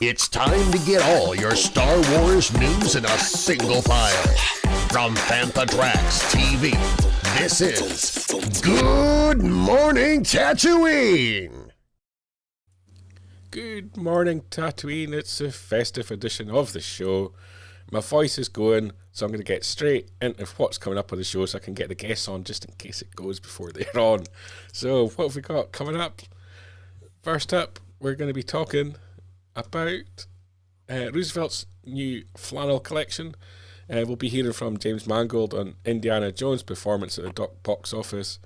It's time to get all your Star Wars news in a single file. From Fantatrax TV, this is Good Morning Tatooine! Good morning, Tatooine. It's a festive edition of the show. My voice is going, so I'm going to get straight into what's coming up on the show so I can get the guests on just in case it goes before they're on. So, what have we got coming up? First up, we're going to be talking about Roosevelt's new flannel collection. We'll be hearing from James Mangold on Indiana Jones' performance at the box office,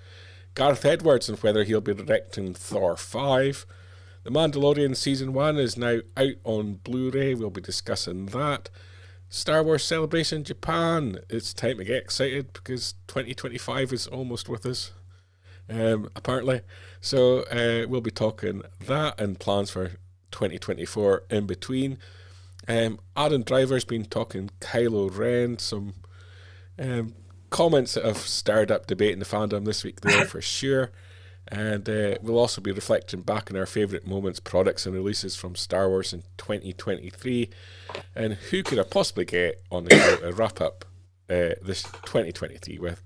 Gareth Edwards and whether he'll be directing Thor 5. The Mandalorian Season 1 is now out on Blu-ray. We'll be discussing that. Star Wars Celebration Japan. It's time to get excited because 2025 is almost with us, apparently. So we'll be talking that and plans for 2024 in between. Adam Driver's been talking Kylo Ren, some comments that have stirred up debate in the fandom this week there for sure. And we'll also be reflecting back on our favourite moments, products and releases from Star Wars in 2023 and who could I possibly get on the show to wrap up this 2023 with.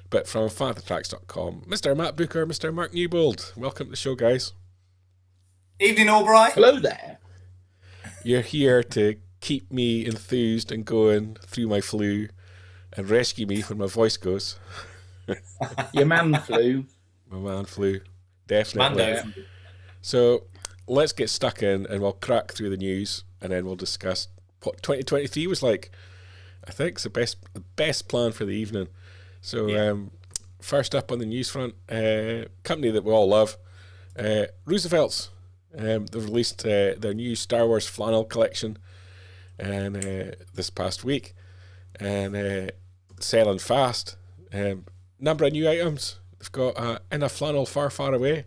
But from fantatrax.com, Mr. Matt Booker, Mr. Mark Newbold, welcome to the show, guys. Evening, Albright. Hello there. You're here to keep me enthused and going through my flu and rescue me when my voice goes. Your man flu. My man flu, definitely. Mando. So let's get stuck in and we'll crack through the news and then we'll discuss what 2023 was like. I think it's the best plan for the evening. So first up on the news front, company that we all love, Roosevelt's. They've released their new Star Wars flannel collection and this past week, and selling fast. Number of new items. They've got In a Flannel Far, Far Away.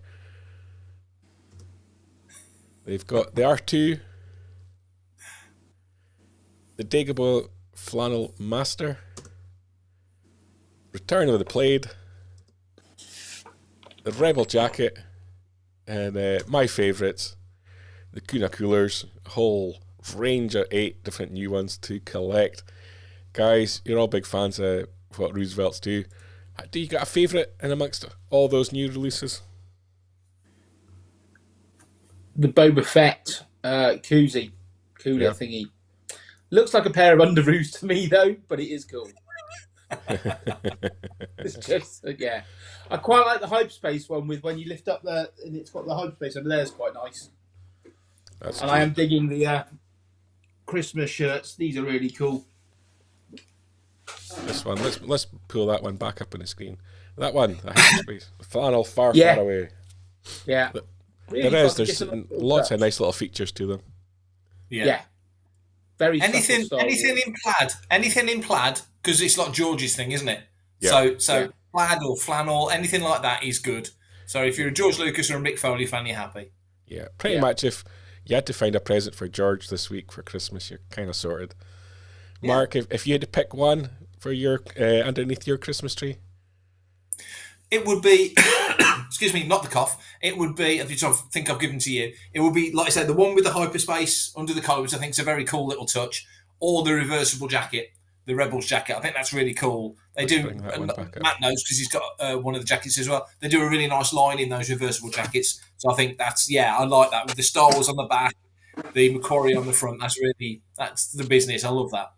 They've got the R2, the Dagobah Flannel Master, Return of the Blade, the Rebel Jacket, and my favourites, the Kuna Coolers, a whole range of 8 different new ones to collect. Guys, you're all big fans of what Roosevelt's do. Do you got a favourite in amongst all those new releases? The Boba Fett koozie. Cooler thingy. Looks like a pair of underoos to me, though, but it is cool. It's just, yeah. I quite like the Hyperspace one with when you lift up the, and it's got the Hyperspace under there. It's quite nice. That's and true. I am digging the Christmas shirts. These are really cool. This one, let's pull that one back up on the screen. That one, the Hyperspace, the flannel far, far away. Yeah. Really There's lots of nice little features to them. Yeah. Very anything in plaid, because it's like George's thing, isn't it? Yeah. So plaid or flannel, anything like that is good. So if you're a George Lucas or a Mick Foley fan, you're happy. Yeah, pretty much. If you had to find a present for George this week for Christmas, you're kind of sorted. Yeah. Mark, if you had to pick one for your underneath your Christmas tree, it would be. Excuse me, not the cough. It would be, which I think I've given to you. It would be, like I said, the one with the hyperspace under the collar, which I think is a very cool little touch, or the reversible jacket, the Rebels jacket. I think that's really cool. They do. Matt knows because he's got one of the jackets as well. They do a really nice line in those reversible jackets. So I think that's I like that with the Star Wars on the back, the Macquarie on the front. That's the business. I love that.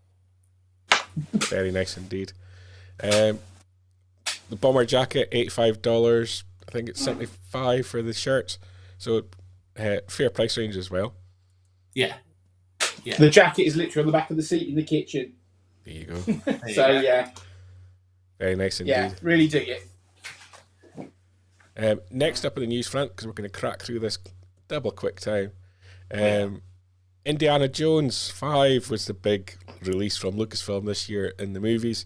Very nice indeed. The bomber jacket, $85. I think it's $75 for the shirts. So fair price range as well. Yeah. The jacket is literally on the back of the seat in the kitchen. There you go. So very nice indeed. Yeah, really dig it. Next up on the news front, because we're going to crack through this double quick time. Indiana Jones 5 was the big release from Lucasfilm this year in the movies.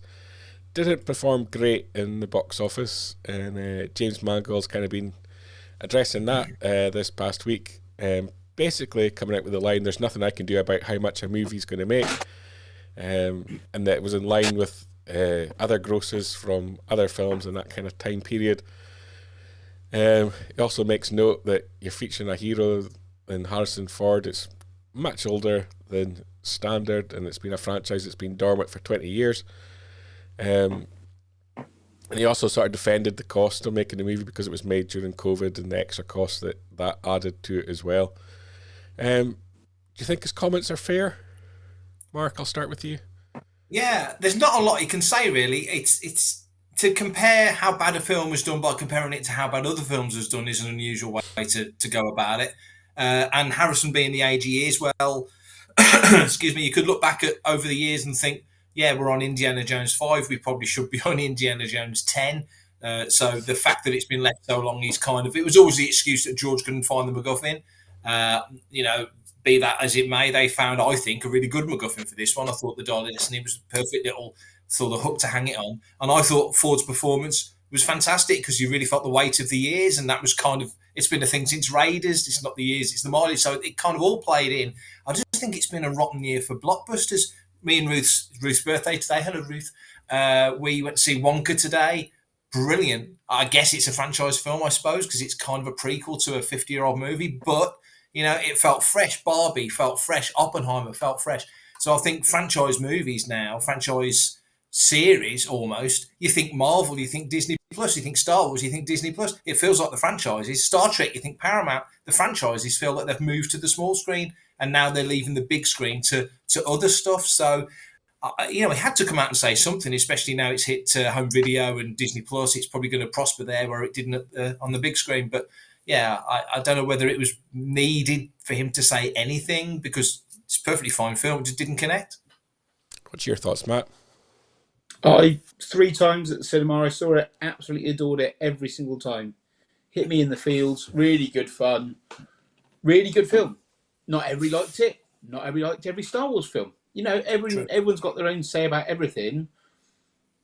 Didn't perform great in the box office, and James Mangold's kind of been addressing that this past week. Basically coming out with the line, there's nothing I can do about how much a movie's going to make, and that it was in line with other grosses from other films in that kind of time period. It also makes note that you're featuring a hero in Harrison Ford. It's much older than standard, and it's been a franchise that's been dormant for 20 years. And he also sort of defended the cost of making the movie because it was made during COVID and the extra cost that added to it as well. Do you think his comments are fair? Mark, I'll start with you. Yeah, there's not a lot you can say really. It's to compare how bad a film was done by comparing it to how bad other films was done is an unusual way to go about it. And Harrison being the age he is, well, excuse me, you could look back at over the years and think, yeah, we're on Indiana Jones 5. We probably should be on Indiana Jones 10. So the fact that it's been left so long is kind of, it was always the excuse that George couldn't find the MacGuffin. Be that as it may, they found, I think, a really good MacGuffin for this one. I thought the Dial of Destiny was a perfect little sort of hook to hang it on. And I thought Ford's performance was fantastic because you really felt the weight of the years. And that was kind of, it's been a thing since Raiders. It's not the years, it's the mileage. So it kind of all played in. I just think it's been a rotten year for blockbusters. Me and Ruth's birthday today. Hello, Ruth. We went to see Wonka today. Brilliant. I guess it's a franchise film, I suppose, because it's kind of a prequel to a 50-year-old movie. But, it felt fresh. Barbie felt fresh. Oppenheimer felt fresh. So I think franchise movies now, franchise series almost, you think Marvel, you think Disney Plus, you think Star Wars, you think Disney Plus. It feels like the franchises. Star Trek, you think Paramount. The franchises feel like they've moved to the small screen and now they're leaving the big screen to other stuff. So, we had to come out and say something, especially now it's hit home video and Disney Plus. It's probably going to prosper there where it didn't on the big screen. But yeah, I don't know whether it was needed for him to say anything because it's a perfectly fine film. It just didn't connect. What's your thoughts, Matt? 3 times at the cinema, I saw it, absolutely adored it every single time. Hit me in the feels, really good fun, really good film. Not everybody liked it. Not everybody liked every Star Wars film. Everyone's got their own say about everything.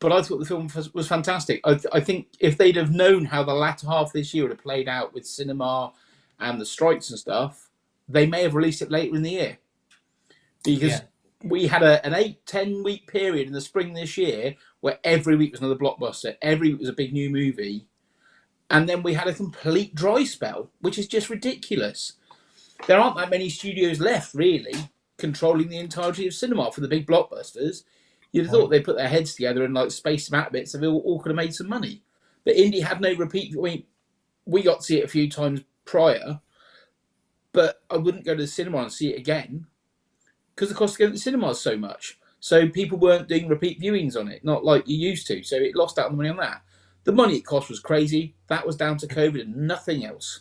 But I thought the film was fantastic. I think if they'd have known how the latter half of this year would have played out with cinema and the strikes and stuff, they may have released it later in the year. Because we had an 8-10 week period in the spring this year where every week was another blockbuster. Every week was a big new movie. And then we had a complete dry spell, which is just ridiculous. There aren't that many studios left, really, controlling the entirety of cinema for the big blockbusters. You'd have thought they'd put their heads together and space them out a bit so they all could have made some money. But Indy had no repeat. I mean, we got to see it a few times prior, but I wouldn't go to the cinema and see it again because the cost of going to the cinema is so much. So people weren't doing repeat viewings on it, not like you used to. So it lost out on the money on that. The money it cost was crazy. That was down to COVID and nothing else.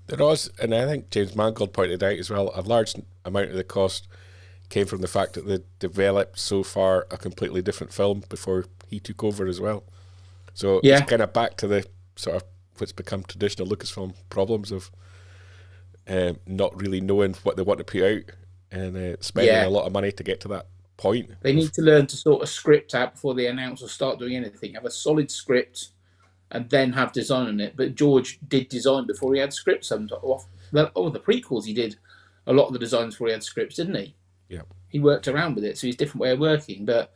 There was, and I think James Mangold pointed out as well, a large amount of the cost came from the fact that they developed so far a completely different film before he took over as well. So it's kind of back to the sort of what's become traditional Lucasfilm problems of not really knowing what they want to put out and spending a lot of money to get to that point. They need to learn to sort of script out before they announce or start doing anything. Have a solid script and then have design on it. But George did design before he had scripts. The prequels he did a lot of the designs before he had scripts, didn't he? Yeah. He worked around with it, so he's a different way of working. But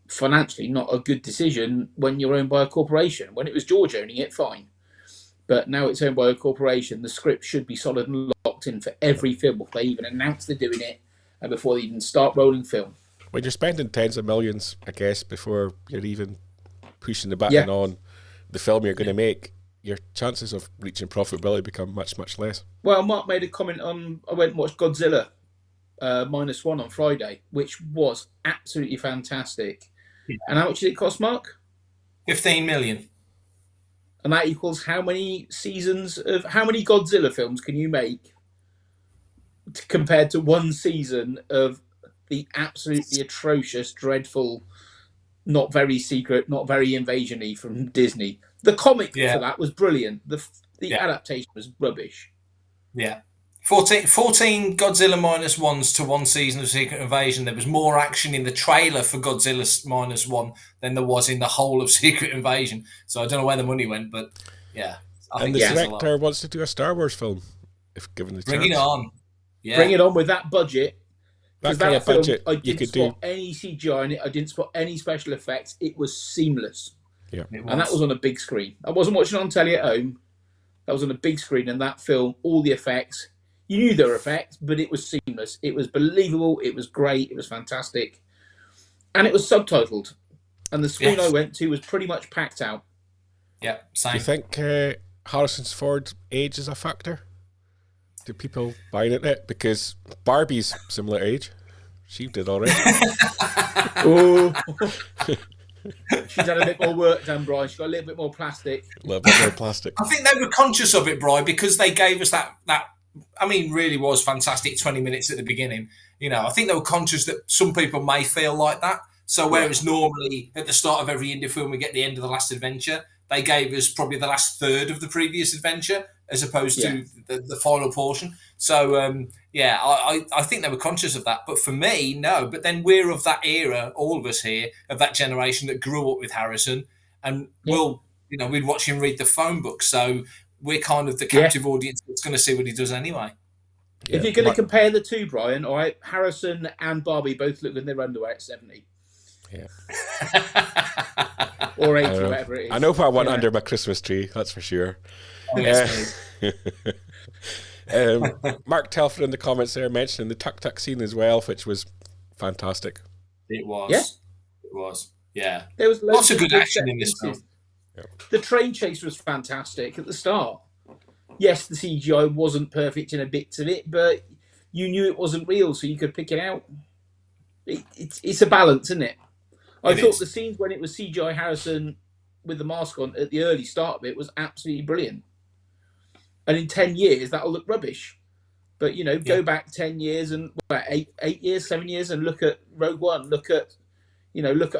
financially, not a good decision when you're owned by a corporation. When it was George owning it, fine. But now it's owned by a corporation. The script should be solid and locked in for every film before they even announce they're doing it and before they even start rolling film. When you're spending tens of millions, I guess, before you're even pushing the button on the film you're going to make, your chances of reaching profitability become much, much less. Well, Mark made a comment on, I went and watched Godzilla -1 on Friday, which was absolutely fantastic. Yeah. And how much did it cost, Mark? 15 million. And that equals how many Godzilla films can you make compared to one season of the absolutely atrocious, dreadful, not very secret, not very invasion-y from Disney? The comic for that was brilliant. The adaptation was rubbish. Yeah. 14 Godzilla -1s to one season of Secret Invasion. There was more action in the trailer for Godzilla -1 than there was in the whole of Secret Invasion. So I don't know where the money went, but I think the director wants to do a Star Wars film, if given the chance. Bring it on. Yeah. Bring it on with that budget. That kind of budget I didn't spot any CGI in it. I didn't spot any special effects. It was seamless. Yeah. And that was on a big screen. I wasn't watching it on telly at home. That was on a big screen, and that film, all the effects, You knew there were effects, but it was seamless. It was believable. It was great. It was fantastic. And it was subtitled. And the screen I went to was pretty much packed out. Yeah, same. Do you think Harrison Ford's age is a factor? Do people buy into it? Because Barbie's similar age. She did already. Oh. She's had a bit more work done, Brian. She's got a little bit more plastic. A little bit more plastic. I think they were conscious of it, Brian, because they gave us that I mean, really was fantastic 20 minutes at the beginning. You know, I think they were conscious that some people may feel like that. So whereas normally at the start of every indie film we get the end of the last adventure, they gave us probably the last third of the previous adventure as opposed to the final portion. So, I think they were conscious of that. But for me, no. But then we're of that era, all of us here, of that generation that grew up with Harrison. And we'd watch him read the phone book. So we're kind of the captive audience that's going to see what he does anyway. If you're going to compare the two, Brian, all right, Harrison and Barbie both look good in their underwear at 70. Yeah. Or 80, whatever it is. I know what I want under my Christmas tree, that's for sure. Mark Telford in the comments there mentioning the tuk-tuk scene as well, which was fantastic. It was. Yeah. It was. Yeah. There was lots of good action in this film. The train chase was fantastic at the start. Yes, the CGI wasn't perfect in a bit of it, but you knew it wasn't real, so you could pick it out. It's a balance, isn't it? I thought the scenes when it was CGI Harrison with the mask on at the early start of it was absolutely brilliant. And in 10 years, that'll look rubbish. But, go back 10 years and 8 years, 7 years and look at Rogue One, look at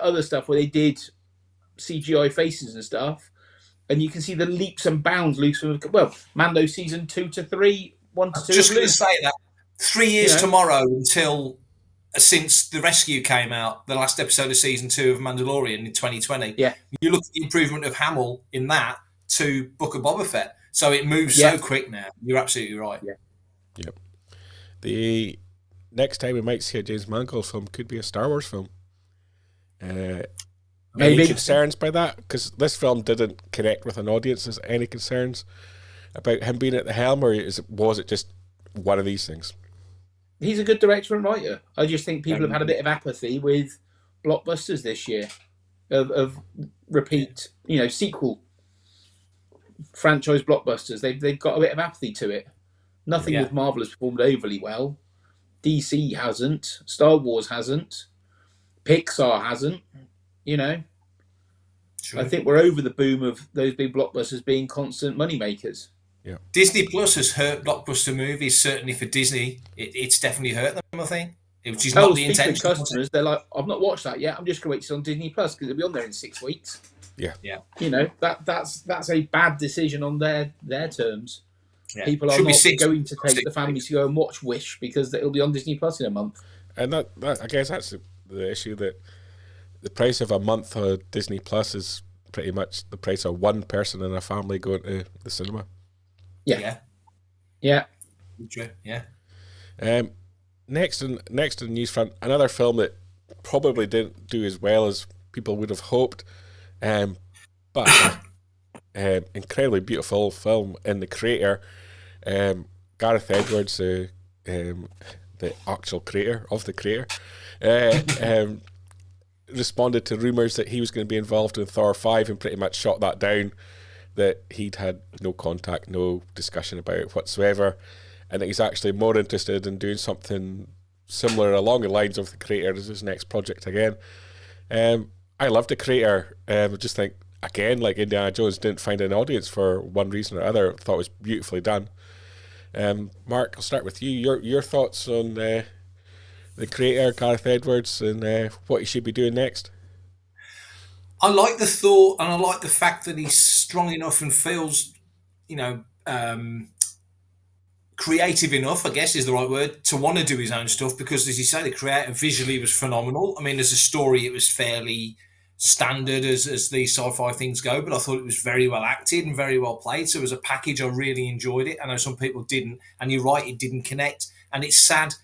other stuff where they did CGI faces and stuff. And you can see the leaps and bounds, Mando season 2 to 3, 1 to 2. Just going to say that 3 years tomorrow since The Rescue came out, the last episode of season 2 of Mandalorian in 2020. Yeah. You look at the improvement of Hamill in that to Book of Boba Fett. So it moves so quick now. You're absolutely right. Yeah. Yep. The next time we might see a James Mangold film could be a Star Wars film. Any concerns by that? Because this film didn't connect with an audience. Is any concerns about him being at the helm, or was it just one of these things? He's a good director and writer. I just think people have had a bit of apathy with blockbusters this year of repeat, sequel franchise blockbusters. They've got a bit of apathy to it. Nothing with Marvel has performed overly well. DC hasn't. Star Wars hasn't. Pixar hasn't. True. I think we're over the boom of those big blockbusters being constant moneymakers. Yeah. Disney Plus has hurt blockbuster movies. Certainly for Disney, it's definitely hurt them. I think, which is not the intention. Customers, they're like, I've not watched that yet. I'm just going to wait till it's on Disney Plus because it'll be on there in 6 weeks. Yeah. That's a bad decision on their terms. Yeah. People are not going to take the family to go and watch Wish because it'll be on Disney Plus in a month. And that I guess that's the issue, that the price of a month of Disney Plus is pretty much the price of one person in a family going to the cinema. Yeah. True. Yeah. Next on the news front, another film that probably didn't do as well as people would have hoped, but incredibly beautiful film. And the creator, Gareth Edwards, the actual creator of the creator, responded to rumours that he was going to be involved in Thor 5 and pretty much shot that down, that he'd had no contact, no discussion about it whatsoever, and that he's actually more interested in doing something similar along the lines of the creator as his next project again. I love the creator. I just think, again, like Indiana Jones didn't find an audience for one reason or other. I thought it was beautifully done. Mark, I'll start with you. Your thoughts on the creator, Gareth Edwards, and what he should be doing next? I like the thought, and I like the fact that he's strong enough and feels, creative enough, I guess is the right word, to want to do his own stuff, because, as you say, the creator visually was phenomenal. I mean, as a story, it was fairly standard as these sci-fi things go, but I thought it was very well acted and very well played. So as a package, I really enjoyed it. I know some people didn't, and you're right, it didn't connect. And it's sad.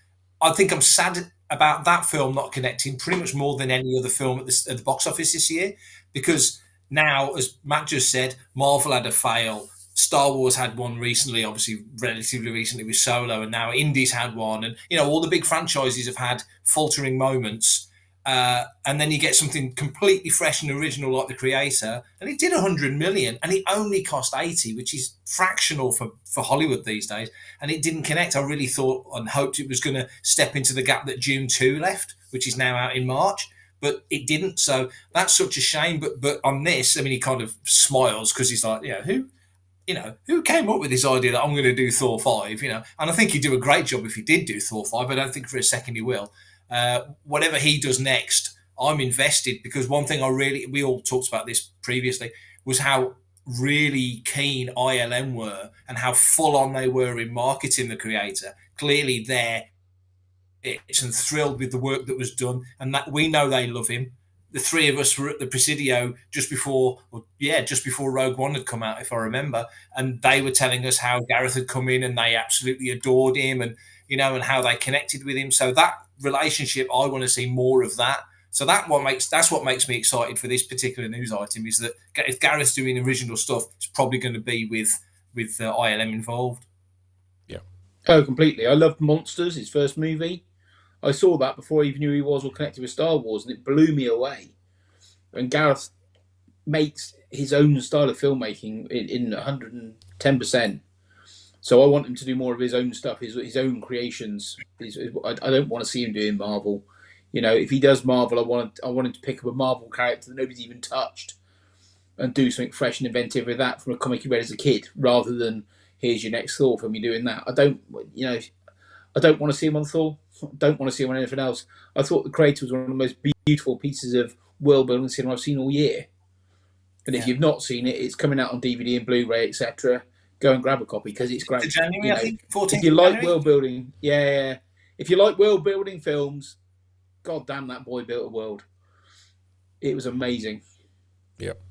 I think I'm sad about that film not connecting pretty much more than any other film at the box office this year, because now, as Matt just said, Marvel had a fail, Star Wars had one recently, obviously relatively recently with Solo, and now Indies had one, and all the big franchises have had faltering moments. And then you get something completely fresh and original like The Creator, and it did 100 million, and it only cost 80, which is fractional for Hollywood these days. And it didn't connect. I really thought and hoped it was going to step into the gap that Dune 2 left, which is now out in March, but it didn't. So that's such a shame. But on this, I mean, he kind of smiles because he's like, who came up with this idea that I'm going to do Thor 5? And I think he'd do a great job if he did do Thor 5. I don't think for a second he will. Whatever he does next, I'm invested, because one thing we all talked about this previously, was how really keen ILM were and how full on they were in marketing The Creator. Clearly they're and thrilled with the work that was done, and that we know they love him. The three of us were at the Presidio just before Rogue One had come out, if I remember, and they were telling us how Gareth had come in and they absolutely adored him, and and how they connected with him. So that relationship, I want to see more of that. So that's what makes me excited for this particular news item, is that if Gareth's doing original stuff, it's probably going to be with ILM involved. Yeah. Oh, completely. I loved Monsters, his first movie. I saw that before I even knew he was all connected with Star Wars, and it blew me away. And Gareth makes his own style of filmmaking in 110%. So I want him to do more of his own stuff, his own creations. I don't want to see him doing Marvel. If he does Marvel, I want him to pick up a Marvel character that nobody's even touched and do something fresh and inventive with that from a comic he read as a kid, rather than here's your next Thor from you doing that. I don't want to see him on Thor. I don't want to see him on anything else. I thought The Creator was one of the most beautiful pieces of world building cinema I've seen all year. And if you've not seen it, it's coming out on DVD and Blu-ray, etc. Go and grab a copy, because it's great. January, I think. 14th if you like January? world building, if you like world building films, god damn, that boy built a world. It was amazing. Yep.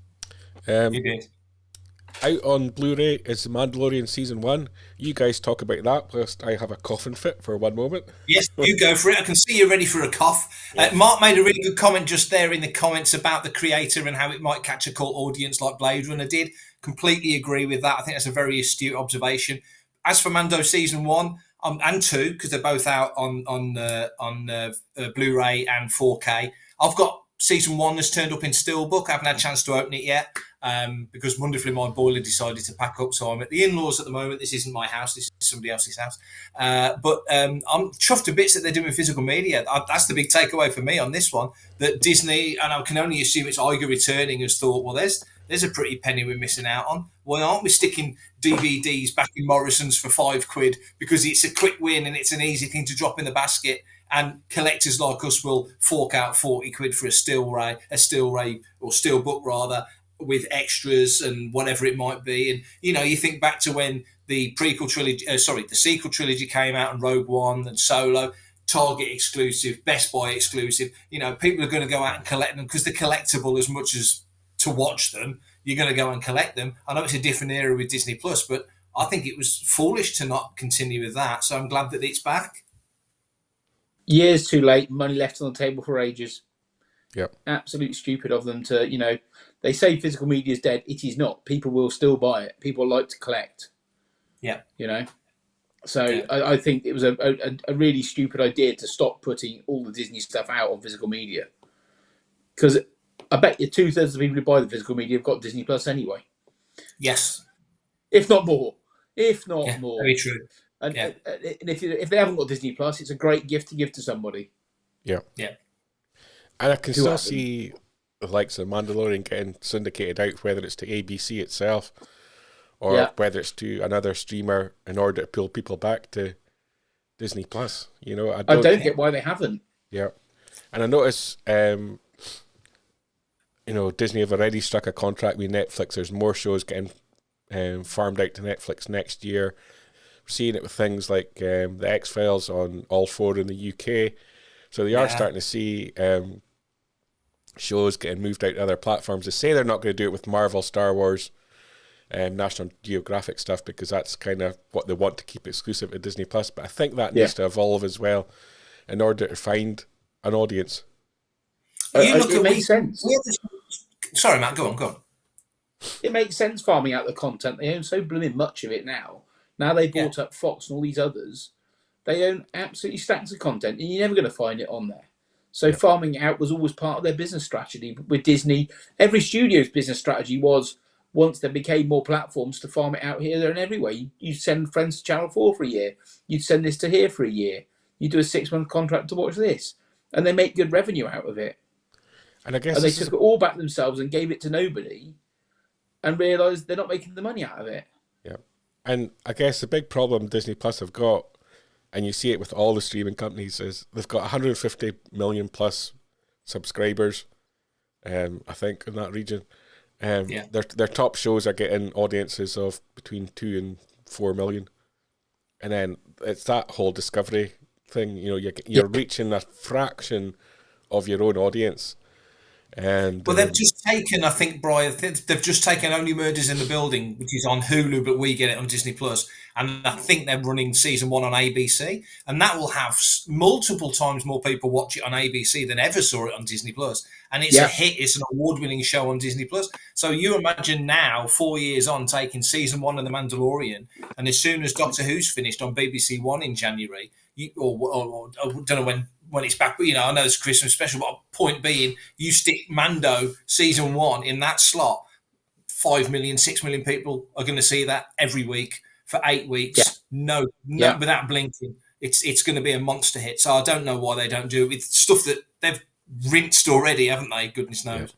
He did. Out on Blu-ray is The Mandalorian Season 1. You guys talk about that, whilst I have a coughing fit for one moment. Yes, you go for it. I can see you're ready for a cough. Mark made a really good comment just there in the comments about The Creator and how it might catch a cult audience like Blade Runner did. Completely agree with that. I think that's a very astute observation. As for Mando Season 1 and 2, because they're both out on Blu-ray and 4K, I've got Season 1 has turned up in Steelbook. I haven't had a chance to open it yet. Because wonderfully my boiler decided to pack up, so I'm at the in-laws at the moment. This isn't my house, this is somebody else's house, but I'm chuffed to bits that they're doing physical media. That's the big takeaway for me on this one, that Disney, and I can only assume it's Iger returning, has thought, well, there's a pretty penny we're missing out on. Why aren't we sticking DVDs back in Morrison's for £5, because it's a quick win and it's an easy thing to drop in the basket, and collectors like us will fork out £40 for a Steel-Ray or Steelbook rather, with extras and whatever it might be. And you think back to when the sequel trilogy came out, and Rogue One and Solo, Target exclusive, Best Buy exclusive. People are going to go out and collect them because they're collectible as much as to watch them. You're going to go and collect them. I know it's a different era with Disney Plus, but I think it was foolish to not continue with that. So I'm glad that it's back. Years too late, money left on the table for ages. Yep. Absolute stupid of them to, they say physical media is dead. It is not. People will still buy it. People like to collect. Yeah. So yeah. I think it was a really stupid idea to stop putting all the Disney stuff out on physical media. Because I bet you 2/3 of the people who buy the physical media have got Disney Plus anyway. Yes. If not more. More. Very true. And if they haven't got Disney Plus, it's a great gift to give to somebody. Yeah. Yeah. And I can still see the likes of Mandalorian getting syndicated out, whether it's to ABC itself or whether it's to another streamer, in order to pull people back to Disney Plus. I don't get why they haven't. Yeah. And I notice, Disney have already struck a contract with Netflix. There's more shows getting farmed out to Netflix next year. We're seeing it with things like the X-Files on All 4 in the UK. So they are starting to see shows getting moved out to other platforms. They say they're not going to do it with Marvel, Star Wars, National Geographic stuff, because that's kind of what they want to keep exclusive to Disney Plus. But I think that needs to evolve as well in order to find an audience. You look it makes sense. Sorry, Matt, go on. it makes sense farming out the content. They own so blooming much of it now. Now they bought up Fox and all these others. They own absolutely stacks of content, and you're never going to find it on there. So farming out was always part of their business strategy. With Disney, every studio's business strategy was, once there became more platforms, to farm it out here, there, and everywhere. You send friends to Channel 4 for a year. You'd send this to here for a year. You do a 6-month contract to watch this. And they make good revenue out of it. And I guess they took it all back themselves and gave it to nobody and realised they're not making the money out of it. Yeah. And I guess the big problem Disney Plus have got, and you see it with all the streaming companies, is they've got 150 million plus subscribers, I think, in that region. Their top shows are getting audiences of between 2 and 4 million. And then it's that whole discovery thing, you're reaching a fraction of your own audience. And they've just taken, I think, Brian, they've just taken Only Murders in the Building, which is on Hulu, but we get it on Disney Plus, and I think they're running season 1 on ABC, and that will have multiple times more people watch it on ABC than ever saw it on Disney Plus, and it's a hit. It's an award-winning show on Disney Plus. So you imagine now, 4 years on, taking season 1 of The Mandalorian, and as soon as Doctor Who's finished on BBC One in January, or I don't know when it's back, but I know it's Christmas special, but point being, you stick Mando season 1 in that slot, 5 million, 6 million people are going to see that every week for 8 weeks. No, without blinking. It's going to be a monster hit. So I don't know why they don't do it with stuff that they've rinsed already, haven't they? Goodness knows.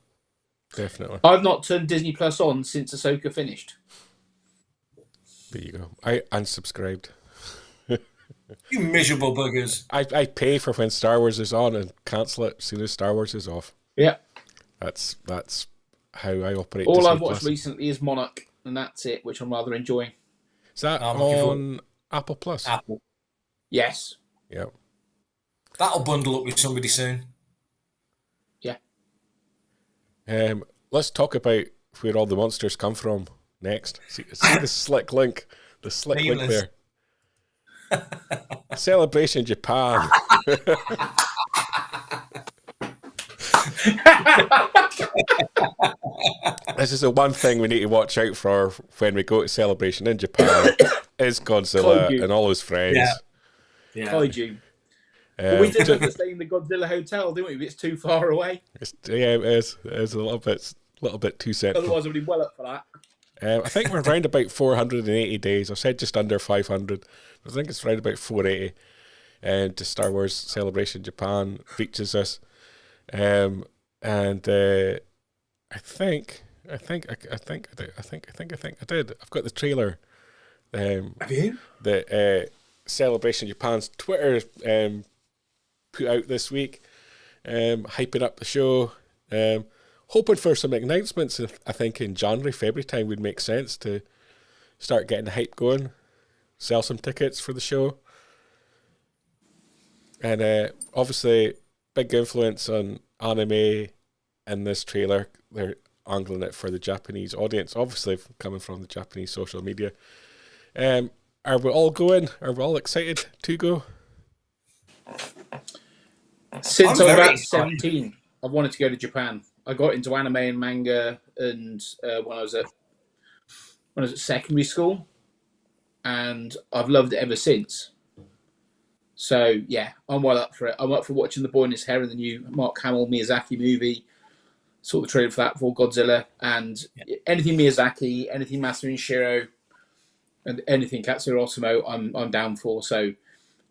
Yeah, definitely. I've not turned Disney Plus on since Ahsoka finished. There you go. I unsubscribed. You miserable buggers. I pay for when Star Wars is on and cancel it as soon as Star Wars is off. Yeah. That's how I operate. All Disney I've watched Plus. recently is Monarch, and that's it, which I'm rather enjoying. Is that on Apple Plus? Apple. Yes. Yeah. That'll bundle up with somebody soon. Yeah. Let's talk about where all the monsters come from next. See the slick link. The slick link there. Celebration Japan. This is the one thing we need to watch out for when we go to Celebration in Japan is Godzilla and all his friends. Yeah. Kaiju. But we didn't stay in the Godzilla hotel, didn't we? It's too far away. It is. It is a little bit too central. Otherwise, I'd be well up for that. I think we're around about 480 days. I said just under 500. I think it's around about 480. And to Star Wars Celebration Japan reaches us. I think I did. I've got the trailer. Have you? The Celebration Japan's Twitter put out this week, hyping up the show. Hoping for some announcements. I think in January, February time would make sense to start getting the hype going, sell some tickets for the show. And obviously, big influence on anime in this trailer. They're angling it for the Japanese audience, obviously coming from the Japanese social media. Are we all going? Are we all excited to go? Since I was about 17, I've wanted to go to Japan. I got into anime and manga and when I was at secondary school, and I've loved it ever since. So yeah, I'm well up for it. I'm up for watching The Boy and His Hair, the new Mark Hamill Miyazaki movie. Saw the trailer for that for Godzilla, and anything Miyazaki, anything Masaru Shiro, and anything Katsuro Otomo, I'm down for. So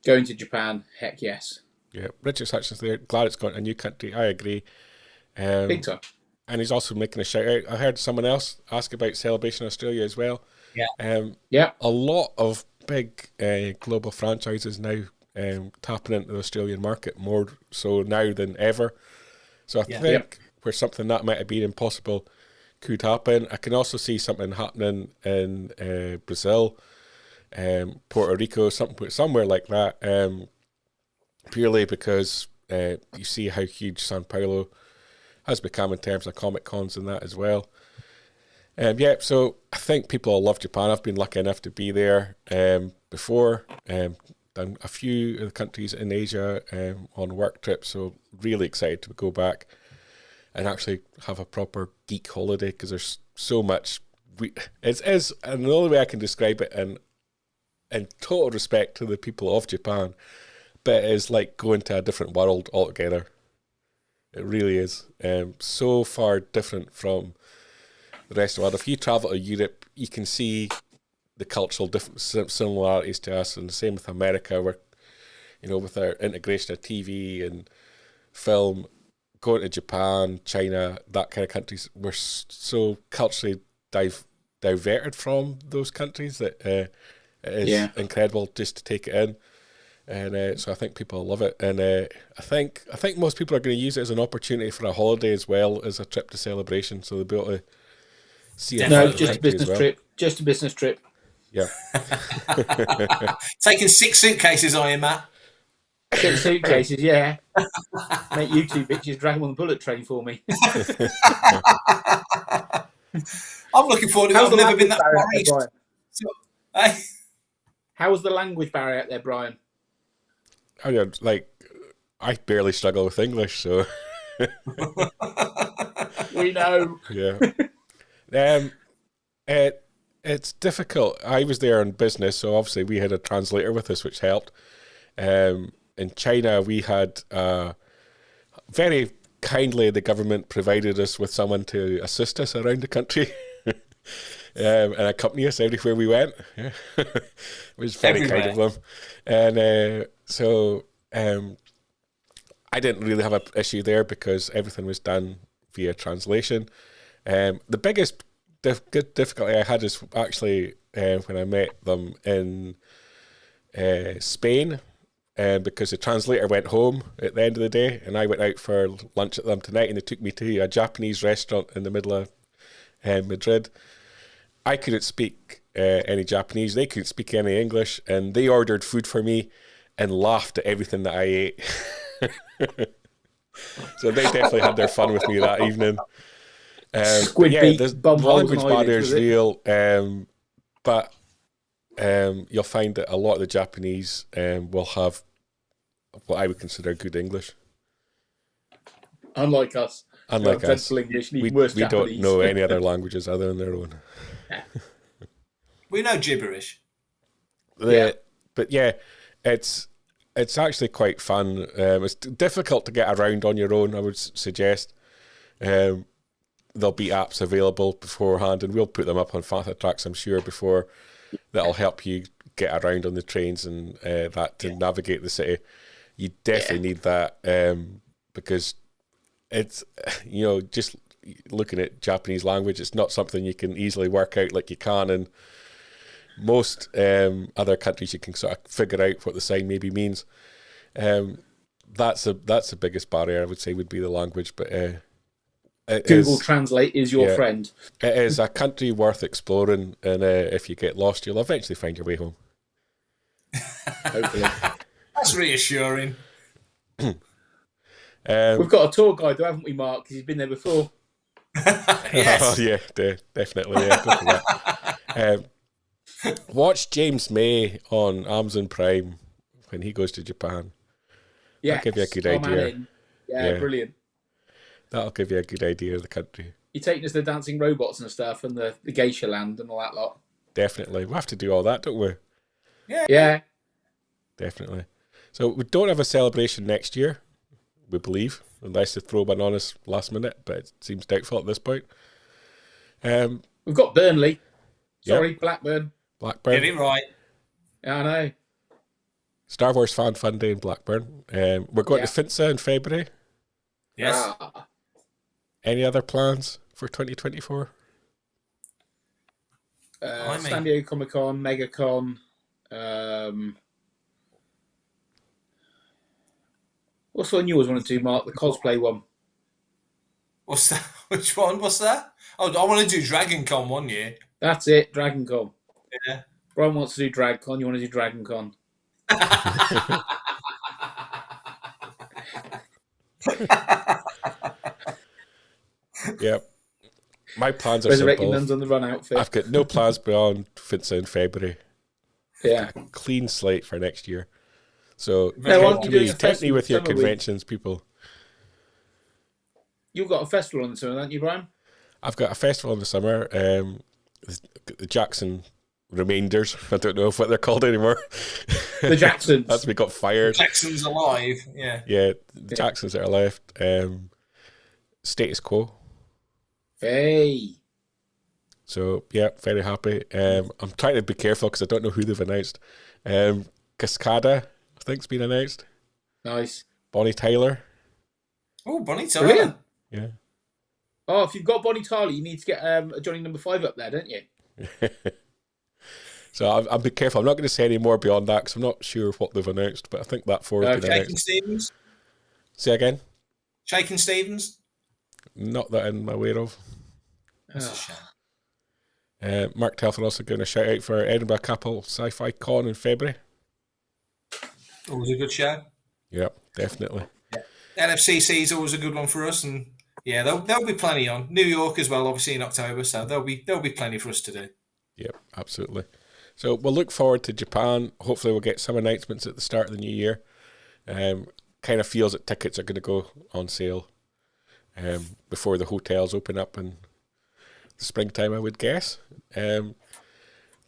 going to Japan, heck yes. Yeah, Richard Hutchins there. Glad it's gone to a new country. I agree. Big time. And he's also making a shout out. I heard someone else ask about Celebration Australia as well. Yeah. A lot of big global franchises now tapping into the Australian market more so now than ever. So I think where something that might have been impossible could happen. I can also see something happening in Brazil, Puerto Rico, somewhere like that. Purely because you see how huge Sao Paulo has become in terms of Comic Cons and that as well. So I think people will love Japan. I've been lucky enough to be there before. Done a few of the countries in Asia on work trips, so really excited to go back. and actually have a proper geek holiday, because there's so much. And the only way I can describe it, and in total respect to the people of Japan, but it is like going to a different world altogether. It really is. So far different from the rest of the world. If you travel to Europe, you can see the cultural similarities to us, and the same with America, where, with our integration of TV and film, going to Japan, China, that kind of countries, we're so culturally diverted from those countries that it is incredible just to take it in. And so I think people love it, and I think most people are going to use it as an opportunity for a holiday as well as a trip to celebration, so they'll be able to see it. No, just a business trip. Just a business trip. Yeah. Taking 6 suitcases, are you, Matt? 6 suitcases, yeah. Make you 2 bitches drag them on the bullet train for me. I'm looking forward to it. I've never been that far east. So, how was the language barrier out there, Brian? I barely struggle with English, so we know. Yeah. It's difficult. I was there on business, so obviously we had a translator with us, which helped. In China, we had very kindly, the government provided us with someone to assist us around the country. And accompany us everywhere we went. Yeah. It was very kind of them. And so I didn't really have an issue there because everything was done via translation. The biggest difficulty I had is actually when I met them in Spain, because the translator went home at the end of the day, and I went out for lunch at them tonight, and they took me to a Japanese restaurant in the middle of Madrid. I couldn't speak any Japanese, they couldn't speak any English, and they ordered food for me and laughed at everything that I ate. So they definitely had their fun with me that evening. The language barrier is real, but you'll find that a lot of the Japanese will have what I would consider good English. Unlike us. Unlike us. English, we don't know any other languages other than their own. We know gibberish. But yeah, it's actually quite fun. It's difficult to get around on your own, I would suggest. There'll be apps available beforehand, and we'll put them up on Fanta Tracks, I'm sure, before, that'll help you get around on the trains and that to navigate the city. You definitely need that, because it's, just looking at Japanese language, it's not something you can easily work out like you can in most other countries. You can sort of figure out what the sign maybe means. That's the biggest barrier, I would say, would be the language, but Google Translate is your friend. It is a country worth exploring, and if you get lost, you'll eventually find your way home. Hopefully. That's reassuring. We've got a tour guide, though, haven't we, Mark? Because he's been there before. Yes. Oh, yeah, definitely. Yeah, go for that. Watch James May on Amazon Prime when he goes to Japan. Yeah, that'll give you a good idea. Yeah, brilliant. That'll give you a good idea of the country. You're taking us to the dancing robots and stuff, and the geisha land and all that lot. Definitely. We'll have to do all that, don't we? Yeah. Definitely. So we don't have a celebration next year, we believe, unless they throw one on us last minute, but it seems doubtful at this point. We've got Burnley. Sorry, Blackburn. Get it right. Yeah, I know. Star Wars Fan Fun Day in Blackburn. We're going to Finsa in February. Yes. Any other plans for 2024? San Diego Comic Con, MegaCon. What's the new one I want to do, Mark? The cosplay one. What's that? Which one? What's that? Oh, I want to do Dragon Con one year. That's it, Dragon Con. Yeah. Brian wants to do Drag Con. You want to do Dragon Con? Yep. My plans are Resurrecting simple. Nuns on the Run outfit. I've got no plans beyond Finsa in February. Yeah. A clean slate for next year. So Now, tempt me with your Summer Week. conventions, people. You've got a festival on the summer, haven't you, Brian? I've got a festival in the summer. The Jackson Remainders. I don't know what they're called anymore. The Jacksons. As we got fired. Jackson's alive. Yeah. Yeah, the Jacksons that are left. Status Quo. Hey. So, yeah, very happy. I'm trying to be careful because I don't know who they've announced. Cascada, I think, has been announced. Nice. Bonnie Tyler. Oh, Bonnie Tyler. Brilliant. Yeah. Oh, if you've got Bonnie Tyler, you need to get a Johnny Number 5 up there, don't you? So I'll be careful. I'm not going to say any more beyond that because I'm not sure what they've announced, but I think that 4 has been Shakin' announced. Stevens. Say again? Shakin' Stevens. Not that I'm aware of. That's a shame. Mark Telford also giving a shout out for Edinburgh Capitol Sci-Fi Con in February. Always a good show. Yeah, definitely. LFCC is always a good one for us, and yeah, there'll be plenty on. New York as well, obviously in October, so there'll be plenty for us to do. Yep, absolutely. So we'll look forward to Japan. Hopefully we'll get some announcements at the start of the new year. Kind of feels that tickets are going to go on sale before the hotels open up in the springtime, I would guess.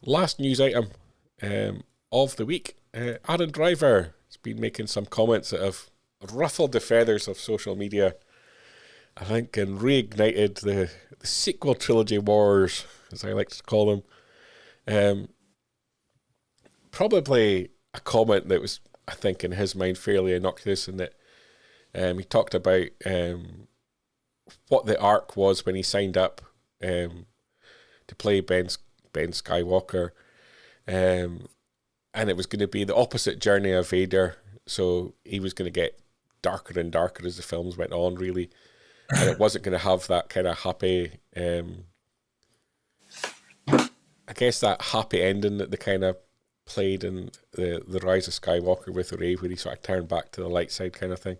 Last news item of the week. Adam Driver has been making some comments that have ruffled the feathers of social media, I think, and reignited the sequel trilogy wars, as I like to call them. Probably a comment that was, I think, in his mind, fairly innocuous, in that he talked about what the arc was when he signed up to play Ben Skywalker, and it was going to be the opposite journey of Vader. So he was going to get darker and darker as the films went on, really, and it wasn't going to have that kind of happy, I guess, that happy ending that they kind of played in the Rise of Skywalker with Rey, where he sort of turned back to the light side kind of thing.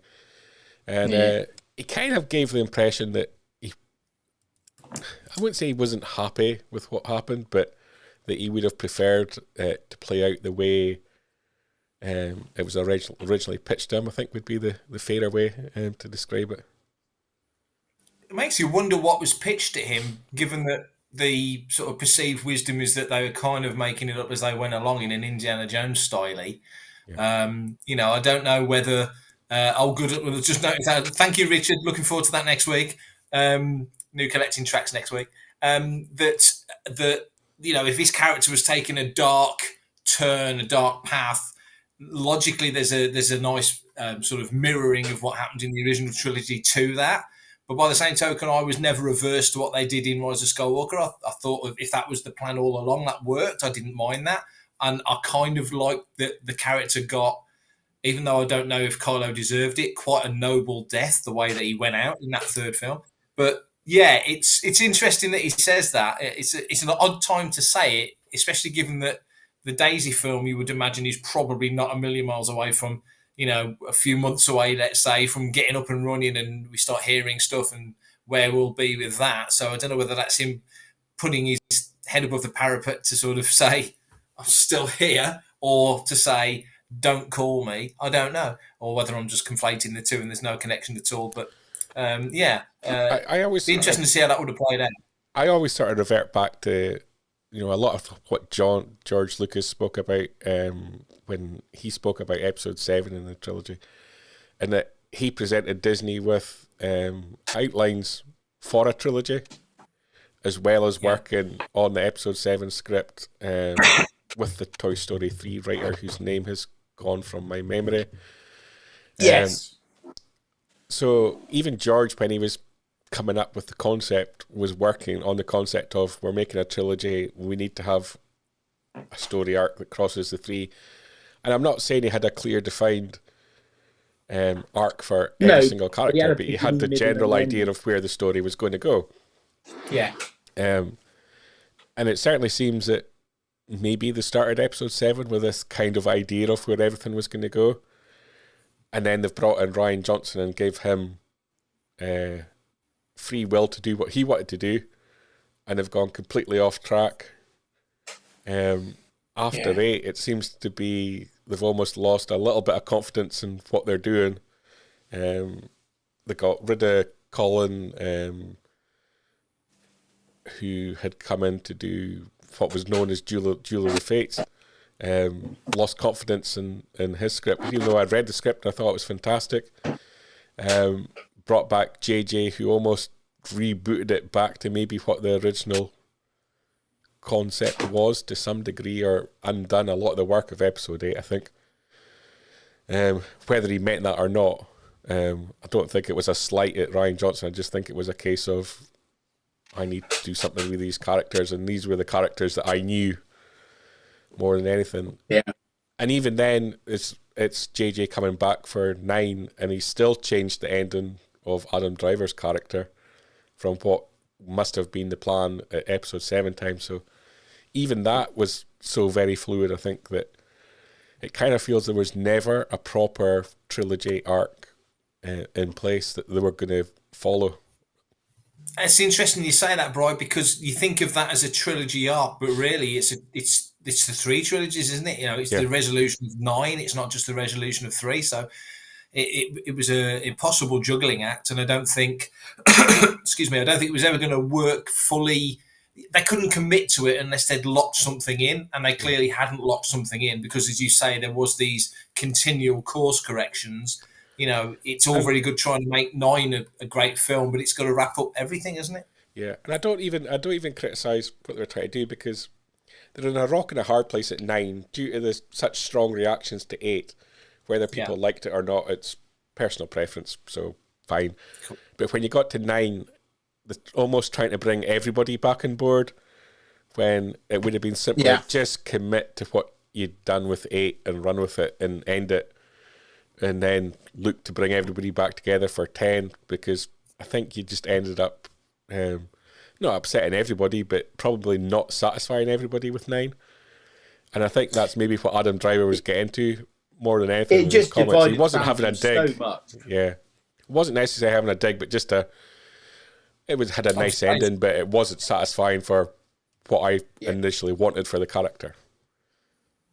And he kind of gave the impression that I wouldn't say he wasn't happy with what happened, but that he would have preferred to play out the way it was originally pitched to him, I think would be the fairer way to describe it. It makes you wonder what was pitched to him, given that the sort of perceived wisdom is that they were kind of making it up as they went along in an Indiana Jones style. Yeah. I don't know whether good. Just notice that. Thank you, Richard. Looking forward to that next week. New collecting tracks next week. That if his character was taking a dark turn, a dark path, logically there's a nice sort of mirroring of what happened in the original trilogy to that. But by the same token, I was never averse to what they did in Rise of Skywalker. I thought if that was the plan all along, that worked. I didn't mind that. And I kind of liked that the character got, even though I don't know if Kylo deserved it, quite a noble death, the way that he went out in that third film. But yeah, it's interesting that he says that. It's an odd time to say it, especially given that the Daisy film, you would imagine, is probably not a million miles away from, a few months away, let's say, from getting up and running, and we start hearing stuff and where we'll be with that. So I don't know whether that's him putting his head above the parapet to sort of say, I'm still here, or to say, don't call me. I don't know. Or whether I'm just conflating the two and there's no connection at all. But I always be interesting to see how that would have played out. I always sort of revert back to, a lot of what George Lucas spoke about when he spoke about Episode 7 in the trilogy, and that he presented Disney with outlines for a trilogy, as well as working on the Episode 7 script with the Toy Story 3 writer, whose name has gone from my memory. Yes. So even George, when he was coming up with the concept, was working on the concept of, we're making a trilogy, we need to have a story arc that crosses the three. And I'm not saying he had a clear defined arc for every single character, but he had the general idea of where the story was going to go. Yeah. And it certainly seems that maybe they started Episode 7 with this kind of idea of where everything was going to go. And then they've brought in Rian Johnson and gave him free will to do what he wanted to do, and have gone completely off track. After 8, it seems to be they've almost lost a little bit of confidence in what they're doing. They got rid of Colin, who had come in to do what was known as Duel of the Fates, lost confidence in his script. Even though I'd read the script, I thought it was fantastic. Brought back JJ, who almost rebooted it back to maybe what the original concept was to some degree, or undone a lot of the work of episode 8, I think. Whether he meant that or not, I don't think it was a slight at Rian Johnson. I just think it was a case of, I need to do something with these characters, and these were the characters that I knew more than anything. Yeah. And even then, it's JJ coming back for 9, and he's still changed the ending of Adam Driver's character from what must have been the plan at episode 7 time. So even that was so very fluid, I think, that it kind of feels there was never a proper trilogy arc in place that they were going to follow. It's interesting you say that, Brian, because you think of that as a trilogy arc, but really it's the 3 trilogies, isn't it? You know, it's the resolution of 9. It's not just the resolution of 3. So it was an impossible juggling act, and I don't think, excuse me, I don't think it was ever going to work fully. They couldn't commit to it unless they'd locked something in, and they clearly hadn't locked something in because, as you say, there was these continual course corrections. You know, it's all very good trying to make 9 a great film, but it's got to wrap up everything, isn't it? Yeah, and I don't even criticise what they're trying to do, because they're in a rock and a hard place at 9 due to such strong reactions to 8. Whether people liked it or not, it's personal preference, so fine. Cool. But when you got to 9, they're almost trying to bring everybody back on board, when it would have been simpler just commit to what you'd done with 8 and run with it and end it, and then look to bring everybody back together for 10, because I think you just ended up not upsetting everybody, but probably not satisfying everybody with 9. And I think that's maybe what Adam Driver was getting to more than anything. It just divided. He wasn't having a dig. So much. Yeah, it wasn't necessarily having a dig, but just had a nice ending, but it wasn't satisfying for what I initially wanted for the character.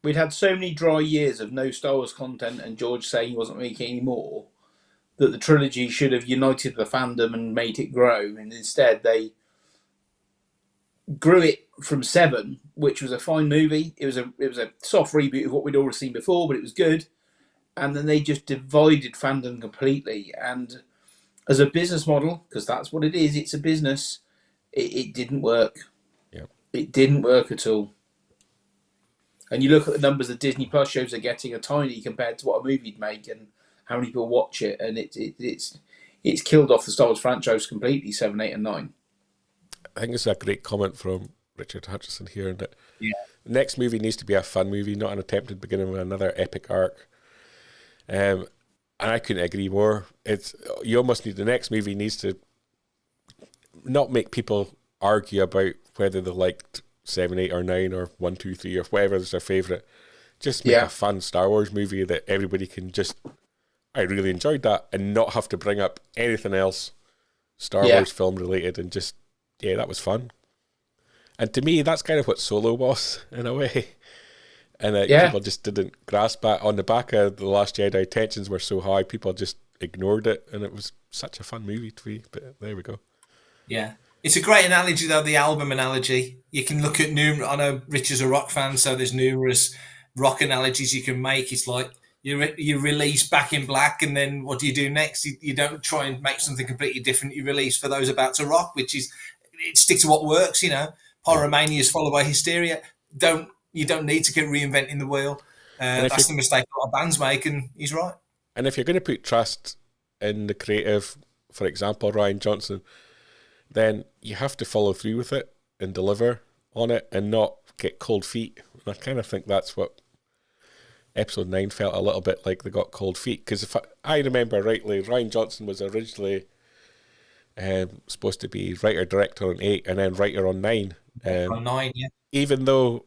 We'd had so many dry years of no Star Wars content, and George saying he wasn't making any more, that the trilogy should have united the fandom and made it grow, and instead they grew it from 7, which was a fine movie. It was a soft reboot of what we'd already seen before, but it was good. And then they just divided fandom completely. And as a business model, because that's what it is, it's a business, it didn't work. Yeah, it didn't work at all. And you look at the numbers that Disney Plus shows are getting are tiny compared to what a movie'd make and how many people watch it. And it's killed off the Star Wars franchise completely, 7, 8, and 9. I think it's a great comment from Richard Hutchison here, that the next movie needs to be a fun movie, not an attempted beginning with another epic arc. And I couldn't agree more. You almost need, the next movie needs to not make people argue about whether they liked 7, 8, or 9, or 1, 2, 3, or whatever is their favourite. Just make a fun Star Wars movie that everybody can just, I really enjoyed that, and not have to bring up anything else Star Wars film related, and just, that was fun. And to me, that's kind of what Solo was, in a way. And people just didn't grasp that. On the back of The Last Jedi, tensions were so high, people just ignored it, and it was such a fun movie to be, but there we go. Yeah. It's a great analogy, though, the album analogy. You can look at I know Rich is a rock fan, so there's numerous rock analogies you can make. It's like you release Back in Black, and then what do you do next? You don't try and make something completely different. You release For Those About to Rock, which is, stick to what works, you know. Pyromania is followed by Hysteria. You don't need to keep reinventing the wheel. That's the mistake a lot of bands make, and he's right. And if you're going to put trust in the creative, for example, Rian Johnson, then you have to follow through with it and deliver on it and not get cold feet. And I kind of think that's what episode 9 felt a little bit like. They got cold feet, because if I remember rightly, Rian Johnson was originally supposed to be writer-director on 8 and then writer on 9. On 9, yeah. Even though,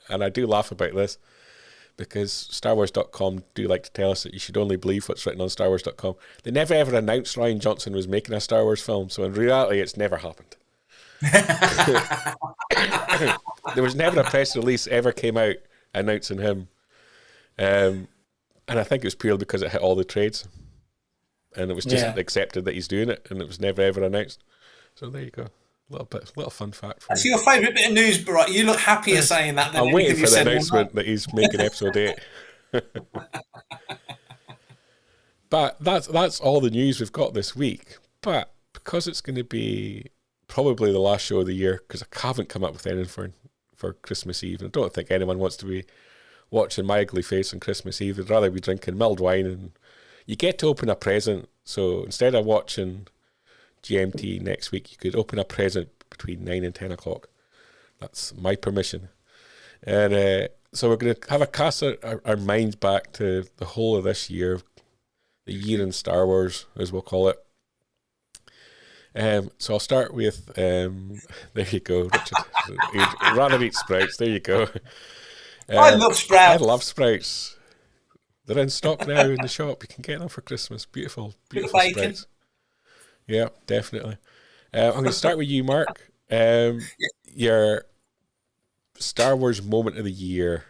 and I do laugh about this, because StarWars.com do like to tell us that you should only believe what's written on StarWars.com. They never ever announced Rian Johnson was making a Star Wars film, so in reality it's never happened. There was never a press release ever came out announcing him. And I think it was purely because it hit all the trades. and it was just Yeah. accepted that he's doing it, and it was never ever announced. So there you go, little fun fact. For That's you. your favourite bit of news, Bright. You look happier saying that than I'm anything waiting you for the said all announcement night. that he's making episode 8. But that's all the news we've got this week. But because it's going to be probably the last show of the year, because I haven't come up with anything for Christmas Eve, and I don't think anyone wants to be watching my ugly face on Christmas Eve. They'd rather be drinking mulled wine, and you get to open a present. So instead of watching GMT next week, you could open a present between 9 and 10 o'clock. That's my permission. And so we're going to have a cast our minds back to the whole of this year, the year in Star Wars, as we'll call it. So I'll start with, there you go, Richard. You'd rather eat sprouts, there you go. I love sprouts. I love sprouts. They're in stock now in the shop. You can get them for Christmas. Beautiful, beautiful bacon. sprouts. Yeah, definitely. I'm going to start with you, Mark. Your Star Wars moment of the year.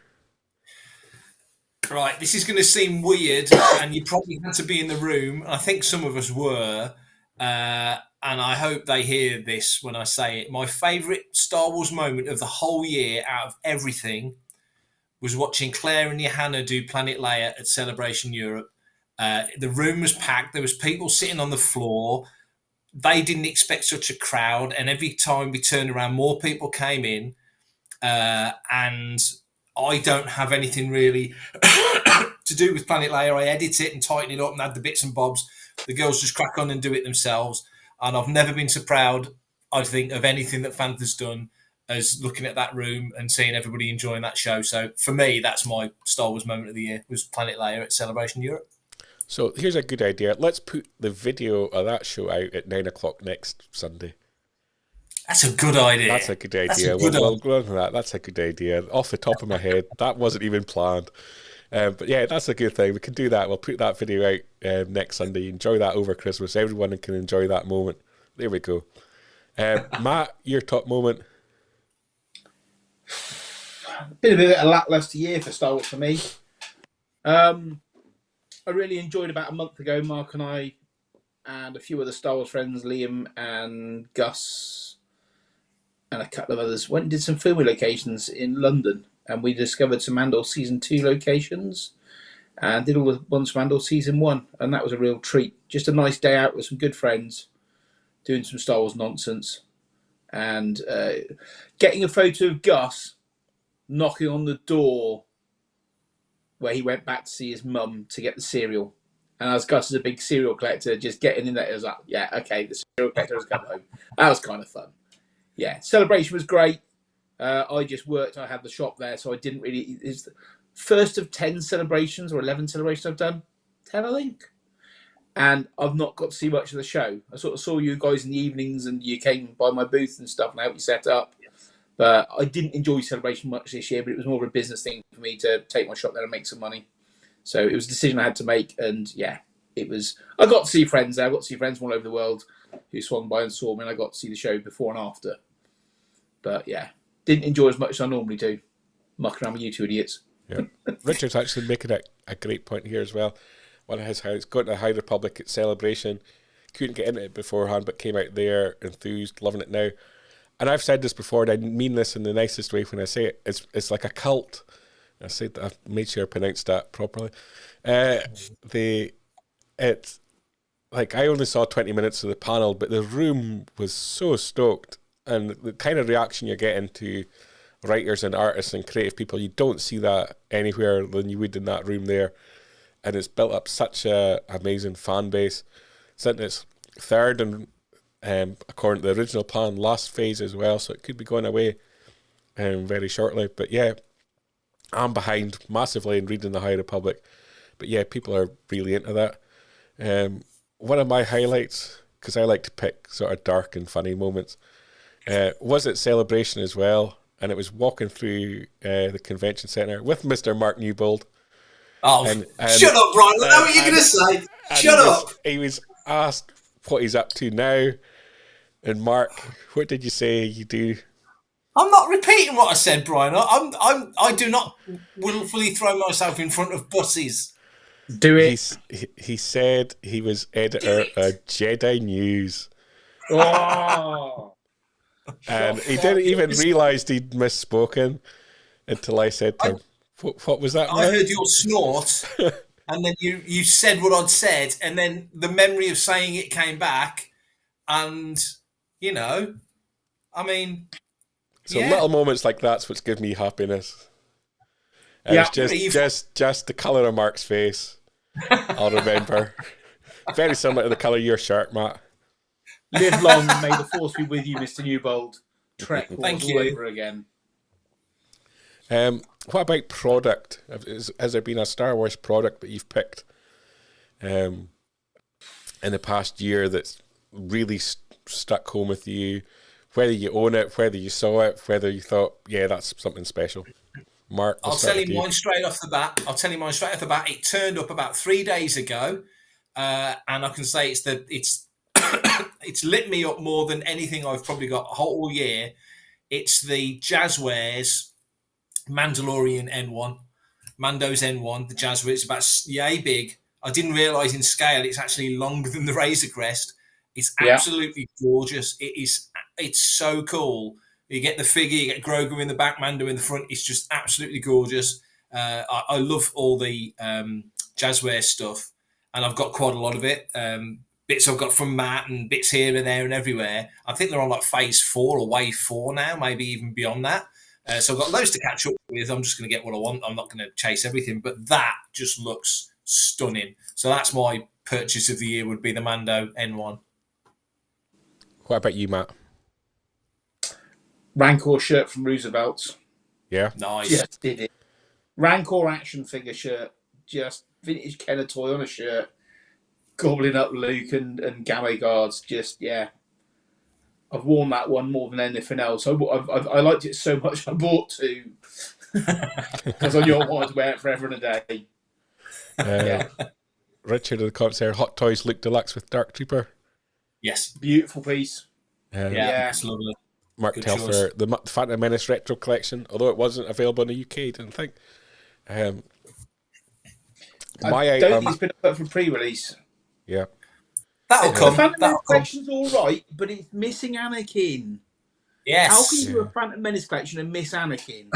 Right, this is going to seem weird, and you probably had to be in the room. I think some of us were, and I hope they hear this when I say it. My favourite Star Wars moment of the whole year, out of everything, was watching Claire and Johanna do Planet Leia at Celebration Europe. The room was packed. There was people sitting on the floor. They didn't expect such a crowd, and every time we turned around, more people came in. And I don't have anything really to do with Planet Leia. I edit it and tighten it up and add the bits and bobs. The girls just crack on and do it themselves. And I've never been so proud, I think, of anything that Fantha's done as looking at that room and seeing everybody enjoying that show. So for me, that's my Star Wars moment of the year, was Planet Leia at Celebration Europe. So here's a good idea. Let's put the video of that show out at 9 o'clock next Sunday. That's a good idea. That's a good idea. We'll go on to that. That's a good idea. Off the top of my head, that wasn't even planned. But yeah, that's a good thing. We can do that. We'll put that video out next Sunday. Enjoy that over Christmas. Everyone can enjoy that moment. There we go. Matt, your top moment? Been a bit of a lacklustre year for Star Wars for me. I really enjoyed about a month ago, Mark and I and a few other Star Wars friends, Liam and Gus and a couple of others, went and did some filming locations in London, and we discovered some Mandalorian Season 2 locations and did all the ones from Mandalorian Season 1, and that was a real treat. Just a nice day out with some good friends, doing some Star Wars nonsense, and getting a photo of Gus knocking on the door where he went back to see his mum to get the cereal. And as Gus is a big cereal collector, just getting in there, it was like, yeah, okay, the cereal collector has come home. That was kind of fun. Yeah, celebration was great. I just worked. I had the shop there, so I didn't really... It's the first of 10 celebrations or 11 celebrations I've done. 10, I think. And I've not got to see much of the show. I sort of saw you guys in the evenings, and you came by my booth and stuff and helped me set up. But I didn't enjoy celebration much this year, but it was more of a business thing for me to take my shop there and make some money. So it was a decision I had to make, and yeah, it was... I got to see friends there. I got to see friends from all over the world who swung by and saw me, and I got to see the show before and after. But yeah, didn't enjoy as much as I normally do. Mucking around with you two idiots. Yeah, Richard's actually making a great point here as well. One of his house, got to the High Republic at Celebration, couldn't get into it beforehand, but came out there, enthused, loving it now. And I've said this before, and I mean this in the nicest way when I say it. It's like a cult. I made sure I pronounced that properly. It's like I only saw 20 minutes of the panel, but the room was so stoked, and the kind of reaction you're getting to writers and artists and creative people, you don't see that anywhere than you would in that room there. And it's built up such a amazing fan base. It's in its third and according to the original plan, last phase as well, so it could be going away very shortly. But yeah, I'm behind massively in reading the High Republic. But yeah, people are really into that. One of my highlights, because I like to pick sort of dark and funny moments, was at Celebration as well, and it was walking through the convention centre with Mr. Mark Newbold. Oh, shut up, Brian. I know what you're going to say. Shut up. He was asked what he's up to now. And Mark, what did you say you do? I'm not repeating what I said, Brian. I do not willfully throw myself in front of buses. Do it. He said he was editor of Jedi News. Oh, And he didn't even realise he'd misspoken until I said to him, what was that, I man? heard your snort, and then you said what I'd said, and then the memory of saying it came back, and I mean, So yeah. little moments like that's what's give me happiness. And Yeah. it's just the colour of Mark's face. I'll remember. Very similar to the colour of your shirt, Matt. Live long, may the force be with you, Mr. Newbold. Trek Wars Thank all you. over again. What about product? Has there been a Star Wars product that you've picked in the past year that's really stuck home with you? Whether you own it, whether you saw it, whether you thought, yeah, that's something special. Mark, I'll tell you mine straight off the bat. It turned up about 3 days ago, and I can say it's lit me up more than anything I've probably got a whole year. It's the Jazzwares Mandalorian N1, Mando's N1. The Jazzware, it's about yay big. I didn't realise in scale it's actually longer than the Razor Crest. It's absolutely gorgeous. It's so cool. You get the figure, you get Grogu in the back, Mando in the front. It's just absolutely gorgeous. I love all the Jazzware stuff, and I've got quite a lot of it. Bits I've got from Matt and bits here and there and everywhere. I think they're on like phase 4 or wave 4 now, maybe even beyond that. So I've got loads to catch up with. I'm just going to get what I want. I'm not going to chase everything, but that just looks stunning. So that's my purchase of the year, would be the Mando N1. What about you, Matt? Rancor shirt from Roosevelt's. Yeah. Nice. Just did it. Rancor action figure shirt. Just vintage Kenner toy on a shirt. Gobbling up Luke and Gamma guards. Just, yeah. I've worn that one more than anything else. I liked it so much I bought two. Because I knew I wanted to wear it forever and a day. Yeah. Richard of the comments there, Hot Toys Luke Deluxe with Dark Trooper. Yes. Beautiful piece. Yeah, it's lovely. Mark Good Telfer, the Phantom Menace Retro Collection, although it wasn't available in the UK, I didn't think. I don't think it's been up for pre-release. Yeah. That'll come. The Phantom Menace That'll come. collection's all right, but it's missing Anakin. Yes. How can you do a Phantom Menace collection and miss Anakin?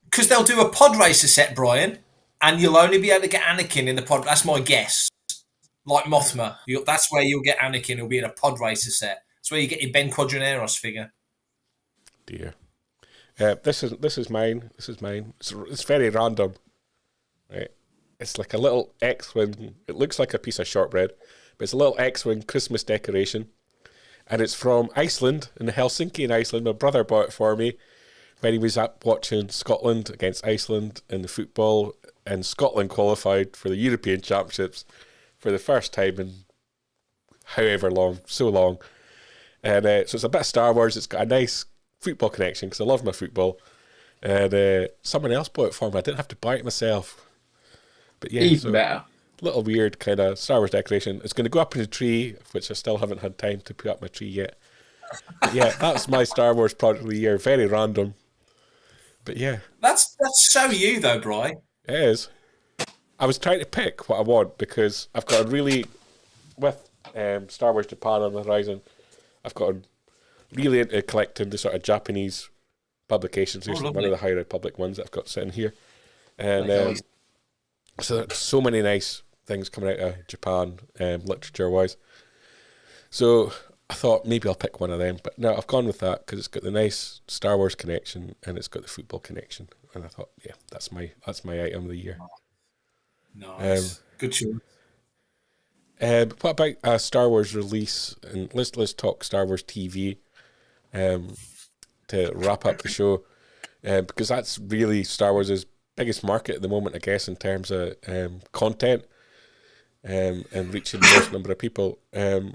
Because they'll do a pod racer set, Brian, and you'll only be able to get Anakin in the pod. That's my guess. Like Mothma, that's where you'll get Anakin. He'll be in a pod racer set. That's where you get your Ben Quadraneros figure. Dear. This is mine. It's very random. Right. It's like a little X-Wing. It looks like a piece of shortbread, but it's a little X-Wing Christmas decoration. And it's from Iceland, in Helsinki in Iceland. My brother bought it for me when he was up watching Scotland against Iceland in the football, and Scotland qualified for the European Championships for the first time in however long, so long. And so it's a bit of Star Wars. It's got a nice football connection because I love my football. And someone else bought it for me. I didn't have to buy it myself. But yeah, Even better. Little weird kind of Star Wars decoration. It's going to go up in a tree, which I still haven't had time to put up my tree yet. But yeah, that's my Star Wars product of the year. Very random. But yeah. That's so you though, Bri. It is. I was trying to pick what I want because I've got a really, with Star Wars Japan on the horizon, I've got really into collecting the sort of Japanese publications. There's one of the High Republic ones that I've got sitting here. And so there's so many nice things coming out of Japan, literature-wise. So I thought maybe I'll pick one of them. But no, I've gone with that because it's got the nice Star Wars connection and it's got the football connection. And I thought, yeah, that's my item of the year. Nice. Good choice. What about a Star Wars release? And let's talk Star Wars TV to wrap up the show, because that's really Star Wars' biggest market at the moment, I guess, in terms of content and reaching the most number of people. A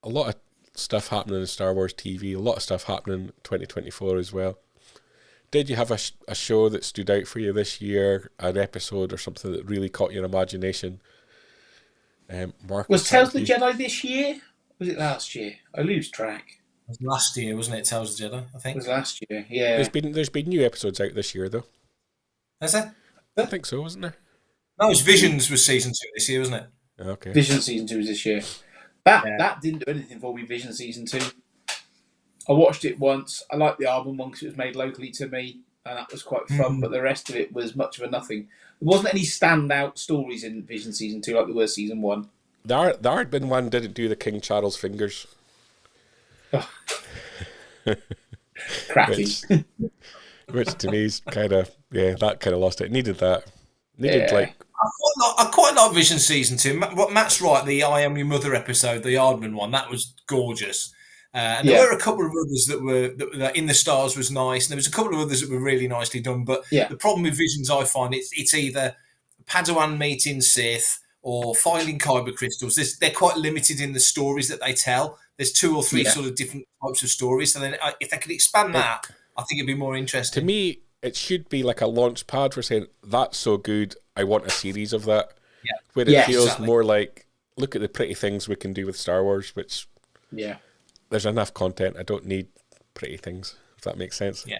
lot of stuff happening in Star Wars TV, a lot of stuff happening in 2024 as well. Did you have a show that stood out for you this year, an episode or something that really caught your imagination? Mark, was Tales of the Jedi this year? Was it last year? I lose track. It was last year, wasn't it? Tales of the Jedi, I think. It was last year, yeah. There's been new episodes out this year, though. Is there? I think so, wasn't there? That was Visions was season 2 this year, wasn't it? Okay. Vision season 2 was this year. That didn't do anything for me. Vision season 2. I watched it once. I liked the album one because it was made locally to me, and that was quite fun. But the rest of it was much of a nothing. There wasn't any standout stories in Vision season 2 like there was season 1. The Aardman one didn't do the King Charles fingers. Oh. Cracking. Which to me is kind of, that kind of lost it. It needed that. I quite like Vision season 2. What Matt's right, the I Am Your Mother episode, the Aardman one, that was gorgeous. And there were a couple of others that were In the Stars was nice, and there was a couple of others that were really nicely done. But the problem with Visions, I find it's either Padawan meeting Sith or finding kyber crystals. They're quite limited in the stories that they tell. There's 2 or 3 sort of different types of stories. So then, if they could expand that, I think it'd be more interesting. To me, it should be like a launch pad for saying, that's so good, I want a series of that. Yeah. Where it feels more like, look at the pretty things we can do with Star Wars, which there's enough content. I don't need pretty things, if that makes sense. Yeah.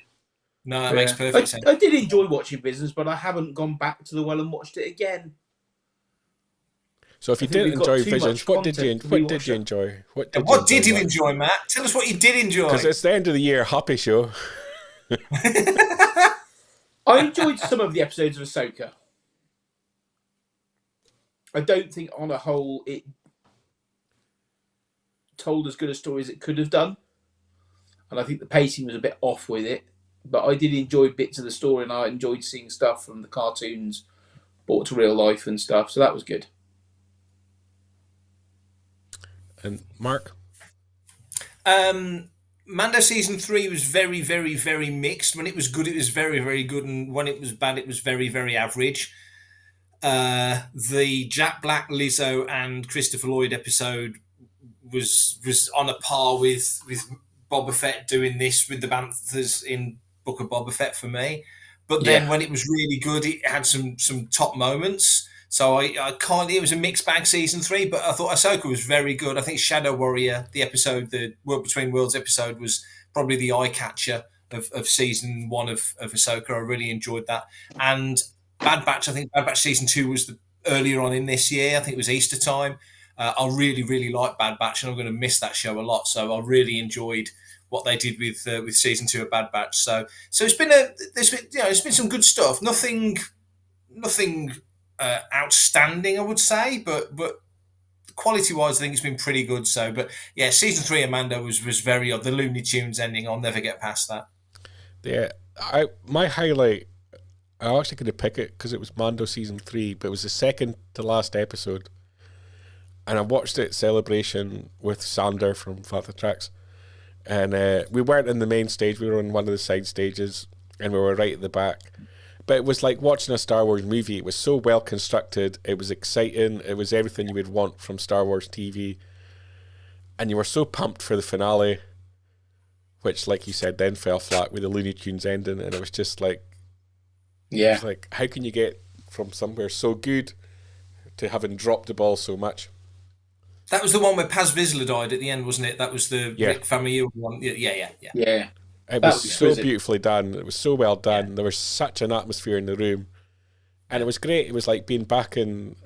No, that makes perfect sense. I did enjoy watching Visions, but I haven't gone back to the well and watched it again. So if you did enjoy Visions, what did you enjoy? What did you enjoy, Matt? Tell us what you did enjoy. Because it's the end of the year, happy show. I enjoyed some of the episodes of Ahsoka. I don't think, on a whole, it told as good a story as it could have done. And I think the pacing was a bit off with it. But I did enjoy bits of the story, and I enjoyed seeing stuff from the cartoons brought to real life and stuff. So that was good. And Mark? Mando season 3 was very, very, very mixed. When it was good, it was very, very good, and when it was bad, it was very, very average. The Jack Black, Lizzo, and Christopher Lloyd episode was on a par with Boba Fett doing this with the Banthas in Book of Boba Fett for me. But then when it was really good, it had some top moments. So it was a mixed bag season 3, but I thought Ahsoka was very good. I think Shadow Warrior, the episode, the World Between Worlds episode, was probably the eye catcher of season 1 of Ahsoka. I really enjoyed that. And Bad Batch, I think Bad Batch season 2 was earlier on in this year. I think it was Easter time. I really, really like Bad Batch, and I'm going to miss that show a lot. So I really enjoyed what they did with season 2 of Bad Batch. So it's been there's been some good stuff. Nothing outstanding, I would say, but quality wise, I think it's been pretty good. So, but yeah, season 3 of Mando was very odd. The Looney Tunes ending, I'll never get past that. Yeah, my highlight, I actually could have picked it because it was Mando season 3, but it was the second to last episode, and I watched it Celebration with Sander from Father Tracks, and we weren't in the main stage, we were on one of the side stages, and we were right at the back. But it was like watching a Star Wars movie. It was so well constructed. It was exciting. It was everything you would want from Star Wars TV. And you were so pumped for the finale, which, like you said, then fell flat with the Looney Tunes ending. And it was just like, it was like, how can you get from somewhere so good to having dropped the ball so much? That was the one where Paz Vizsla died at the end, wasn't it? That was the Rick Famuyiwa one. Yeah. It was so beautifully done. It was so well done. There was such an atmosphere in the room. And it was great. It was like being back in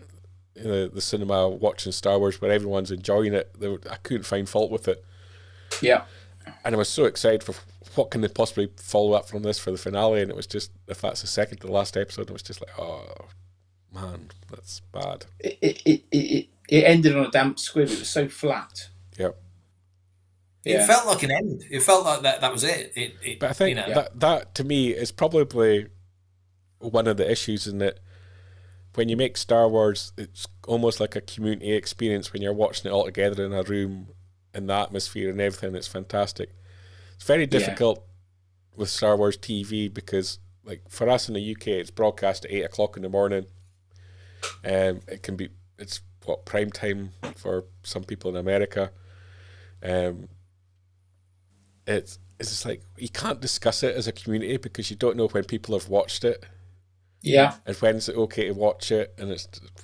the cinema watching Star Wars where everyone's enjoying it. I couldn't find fault with it. Yeah. And I was so excited for what can they possibly follow up from this for the finale. And it was just, if that's the second to the last episode, it was just like, oh, man, that's bad. It ended on a damp squib. It was so flat. Yep. It felt like an end. It felt like that was it. But I think that to me is probably one of the issues in that when you make Star Wars, it's almost like a community experience when you're watching it all together in a room and the atmosphere and everything. It's fantastic. It's very difficult with Star Wars TV because, like, for us in the UK, it's broadcast at 8 o'clock in the morning. It's prime time for some people in America. It's just like you can't discuss it as a community because you don't know when people have watched it. Yeah. And when's it okay to watch it, and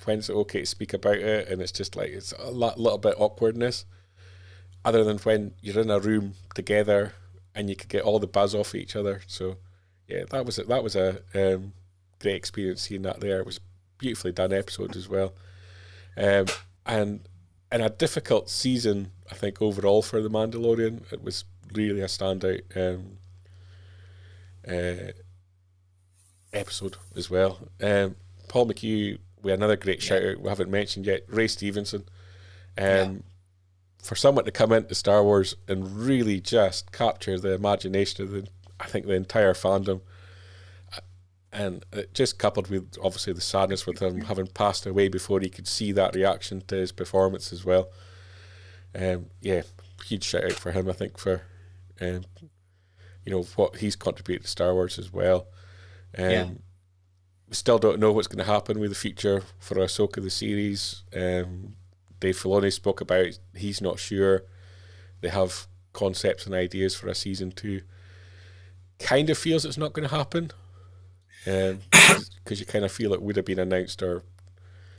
when's it okay to speak about it, and it's just like it's a little bit awkwardness. Other than when you're in a room together and you could get all the buzz off each other. So yeah, that was a great experience seeing that there. It was beautifully done episodes as well. And a difficult season, I think, overall for The Mandalorian. It was really a standout episode as well. Paul McHugh, we had another great shout out we haven't mentioned yet. Ray Stevenson. For someone to come into Star Wars and really just capture the imagination of the entire fandom, and it just coupled with obviously the sadness with him having passed away before he could see that reaction to his performance as well. Huge shout out for him, I think, for what he's contributed to Star Wars as well. We still don't know what's going to happen with the future for Ahsoka the series. Dave Filoni spoke about he's not sure. They have concepts and ideas for a season 2. Kind of feels it's not going to happen, because you kind of feel it would have been announced or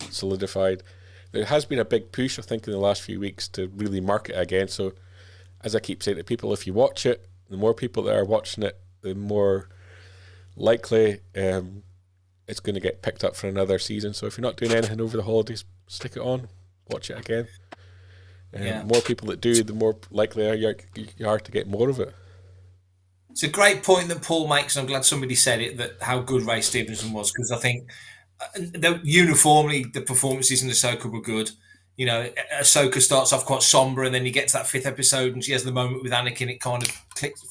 solidified. There has been a big push, I think, in the last few weeks to really market it again. So, as I keep saying to people, if you watch it, the more people that are watching it, the more likely it's going to get picked up for another season. So if you're not doing anything over the holidays, stick it on, watch it again. More people that do, the more likely you are to get more of it. It's a great point that Paul makes, and I'm glad somebody said it, that how good Ray Stevenson was, because I think uniformly the performances in Ahsoka were good. Ahsoka starts off quite somber, and then you get to that 5th episode and she has the moment with Anakin. It kind of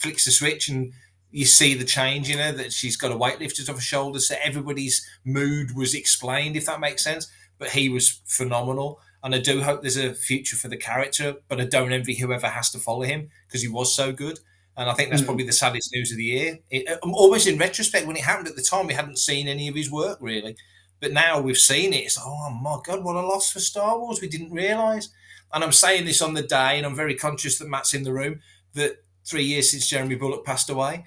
flicks the switch and you see the change, that she's got a weight lifted off her shoulders. So everybody's mood was explained, if that makes sense. But he was phenomenal. And I do hope there's a future for the character, but I don't envy whoever has to follow him because he was so good. And I think that's probably the saddest news of the year. Almost in retrospect, when it happened at the time, we hadn't seen any of his work, really. But now we've seen it. It's like, oh, my God, what a loss for Star Wars. We didn't realise. And I'm saying this on the day, and I'm very conscious that Matt's in the room, that 3 years since Jeremy Bulloch passed away.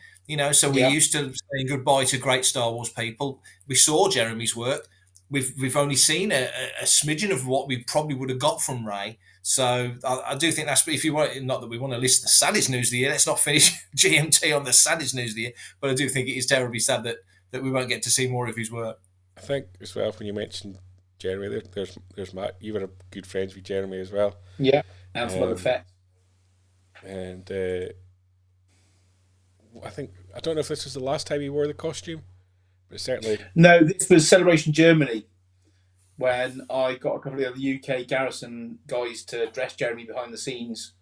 So we're used to saying goodbye to great Star Wars people. We saw Jeremy's work. We've only seen a smidgen of what we probably would have got from Ray. So I do think that's, if you want, not that we want to list the saddest news of the year, let's not finish GMT on the saddest news of the year, but I do think it is terribly sad that we won't get to see more of his work. I think as well, when you mentioned Jeremy, there's Matt, you were good friends with Jeremy as well. Yeah, and some other facts. And I don't know if this was the last time he wore the costume, but certainly... No, this was Celebration Germany, when I got a couple of the UK Garrison guys to dress Jeremy behind the scenes,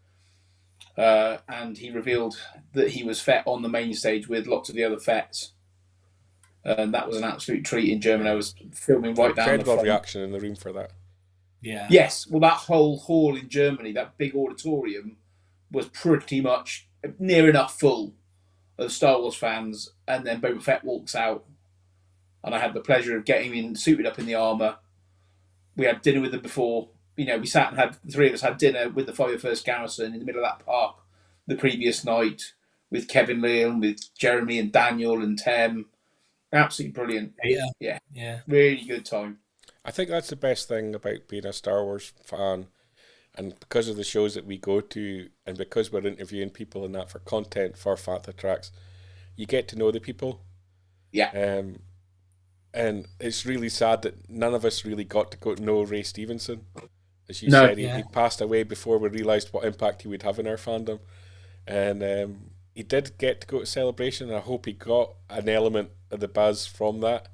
and he revealed that he was Fett on the main stage with lots of the other Fets. And that was an absolute treat in Germany. I was filming right down the front. Reaction in the room for that. Yeah. Yes, well, that whole hall in Germany, that big auditorium, was pretty much near enough full of Star Wars fans. And then Boba Fett walks out, and I had the pleasure of getting him suited up in the armour. We had dinner with them before. We sat and the 3 of us had dinner with the 51st Garrison in the middle of that park the previous night with Kevin Leal, with Jeremy and Daniel and Tem. Absolutely brilliant. Yeah. Really good time. I think that's the best thing about being a Star Wars fan, and because of the shows that we go to, and because we're interviewing people and that for content for Fantha Tracks, you get to know the people. Yeah. And it's really sad that none of us really got to go to know Ray Stevenson. As you said, he passed away before we realised what impact he would have in our fandom. And he did get to go to Celebration, and I hope he got an element of the buzz from that.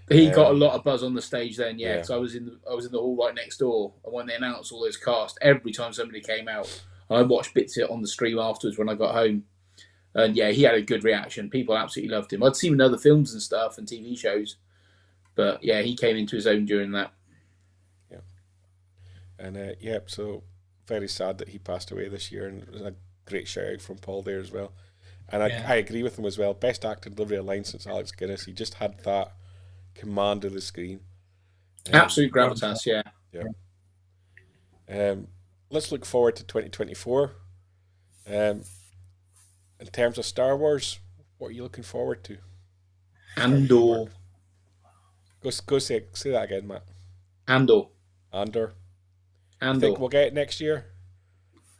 He got a lot of buzz on the stage then, because I was in the hall right next door, and when they announced all those cast, every time somebody came out, I watched bits of it on the stream afterwards when I got home. And he had a good reaction. People absolutely loved him. I'd seen him in other films and stuff and TV shows, but he came into his own during that. Yeah, and so very sad that he passed away this year, and it was a great shout out from Paul there as well. And I agree with him as well. Best actor delivery of line since Alex Guinness. He just had that command of the screen. Absolute gravitas, Let's look forward to 2024. In terms of Star Wars, what are you looking forward to? Andor. Go say that again, Matt. Andor. I think we'll get it next year.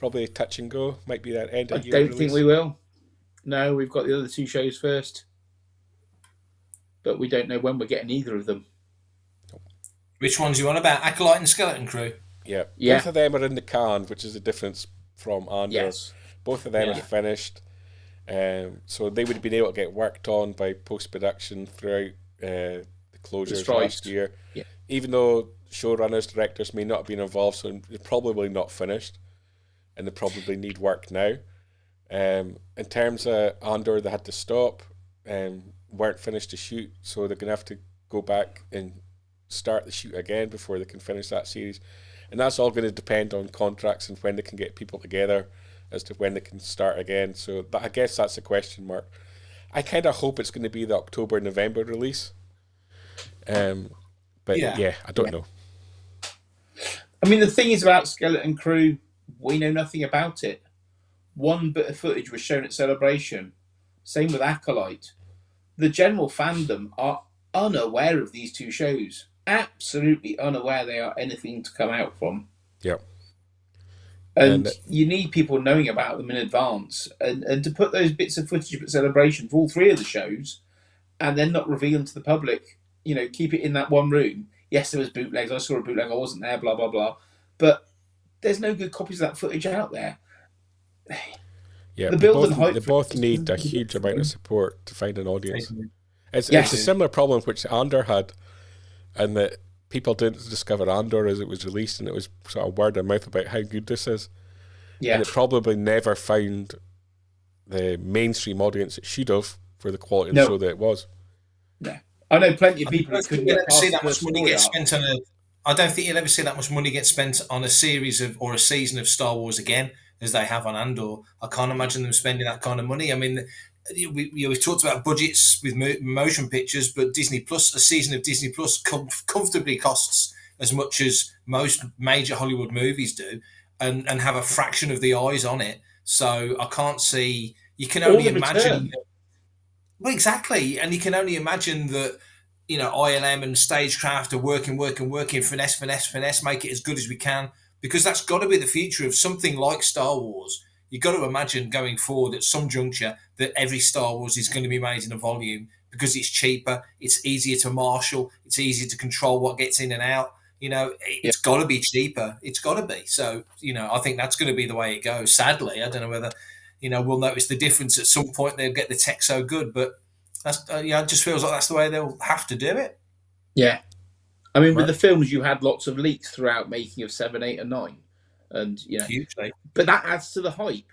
Probably touch and go. Might be that end of year release. I don't think we will. No, we've got the other 2 shows first. But we don't know when we're getting either of them. Nope. Which ones you on about? Acolyte and Skeleton Crew? Yeah. Yeah. Both of them are in the can, which is the difference from Andor. Yes. Both of them Yeah. are finished. So they would have been able to get worked on by post-production throughout the closures last year. Yeah. Even though showrunners, directors may not have been involved, so they're probably not finished. And they probably need work now. In terms of Andor, they had to stop. Weren't finished to shoot, so they're going to have to go back and start the shoot again before they can finish that series. And that's all going to depend on contracts and when they can get people together as to when they can start again. So I guess that's a question mark. I kind of hope it's going to be the October-November release. But yeah, I don't know. I mean, the thing is about Skeleton Crew, we know nothing about it. One bit of footage was shown at Celebration. Same with Acolyte. The general fandom are unaware of these two shows. Absolutely unaware they are anything to come out from. Yeah. And you need people knowing about them in advance. And to put those bits of footage at Celebration for all three of the shows and then not reveal them to the public, keep it in that one room. Yes, there was bootlegs. I saw a bootleg. I wasn't there, blah, blah, blah. But there's no good copies of that footage out there. Yeah, the build and hype they both need a huge amount of support to find an audience. It's a similar problem which Andor had, and that people didn't discover Andor as it was released, and it was sort of word of mouth about how good this is. Yeah. And it probably never found the mainstream audience it should have for the quality of the show that it was. No. I know plenty of people who couldn't get past see that much money get story spent on I don't think you'll ever see that much money get spent on a series of or a season of Star Wars again as they have on Andor. I can't imagine them spending that kind of money. I mean, we've talked about budgets with motion pictures, but Disney Plus, a season of Disney Plus comfortably costs as much as most major Hollywood movies do, and have a fraction of the eyes on it. So I can't see. You can only imagine. Well, exactly, and you can only imagine that. ILM and stagecraft are working, finesse, make it as good as we can, because that's got to be the future of something like Star Wars. You've got to imagine going forward at some juncture that every Star Wars is going to be made in a volume because it's cheaper, it's easier to marshal, it's easier to control what gets in and out. It's got to be cheaper. It's got to be. So, I think that's going to be the way it goes. Sadly, I don't know whether, we'll notice the difference at some point. They'll get the tech so good, but that's it just feels like that's the way they'll have to do it. Yeah. I mean, with the films, you had lots of leaks throughout making of 7, 8, and 9. And, hugely. But that adds to the hype.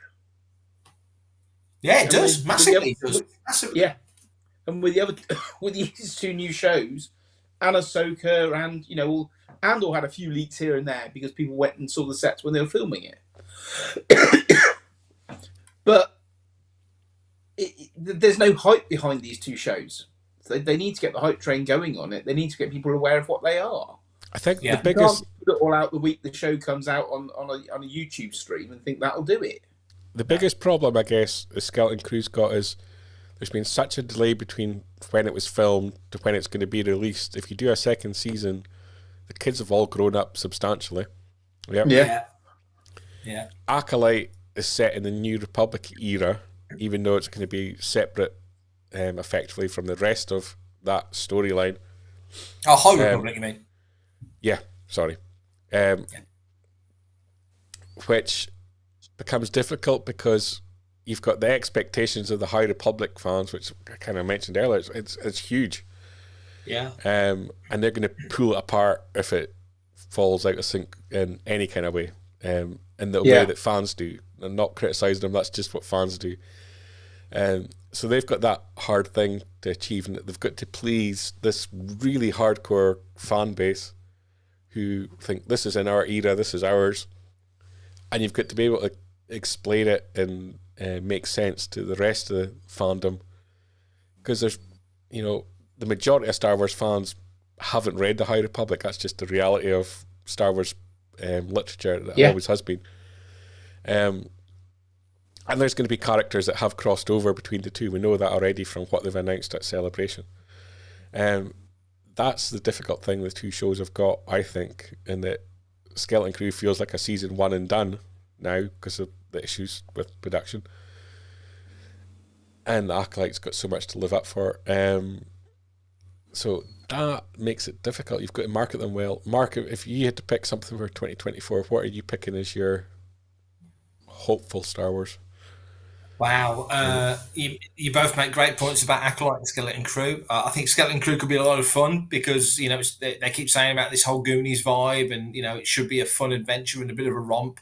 Yeah, it does. Massively. Yeah. And with these two new shows, and Ahsoka and, Andor had a few leaks here and there because people went and saw the sets when they were filming it. But there's no hype behind these two shows. So they need to get the hype train going on it. They need to get people aware of what they are. I think the biggest... You can't put it all out the week the show comes out on a YouTube stream and think that'll do it. The biggest problem, I guess, the Skeleton Crew's got is there's been such a delay between when it was filmed to when it's going to be released. If you do a second season, the kids have all grown up substantially. Yeah. Acolyte is set in the New Republic era, even though it's going to be separate, effectively, from the rest of that storyline. Oh, High Republic, you mean? Yeah, sorry. Which becomes difficult because you've got the expectations of the High Republic fans, which I kind of mentioned earlier. It's huge. Yeah. And they're going to pull it apart if it falls out of sync in any kind of way. In the way that fans do. I'm not criticising them, that's just what fans do. So they've got that hard thing to achieve, and they've got to please this really hardcore fan base who think this is in our era, this is ours, and you've got to be able to explain it and make sense to the rest of the fandom, because there's, the majority of Star Wars fans haven't read the High Republic. That's just the reality of Star Wars literature that always has been. And there's going to be characters that have crossed over between the two. We know that already from what they've announced at Celebration. That's the difficult thing the two shows have got, I think, in that Skeleton Crew feels like a season one and done now because of the issues with production. And Acolyte's got so much to live up for. So that makes it difficult. You've got to market them well. Mark, if you had to pick something for 2024, what are you picking as your hopeful Star Wars? Wow, you both make great points about Acolyte and Skeleton Crew. I think Skeleton Crew could be a lot of fun because they keep saying about this whole Goonies vibe, and it should be a fun adventure and a bit of a romp.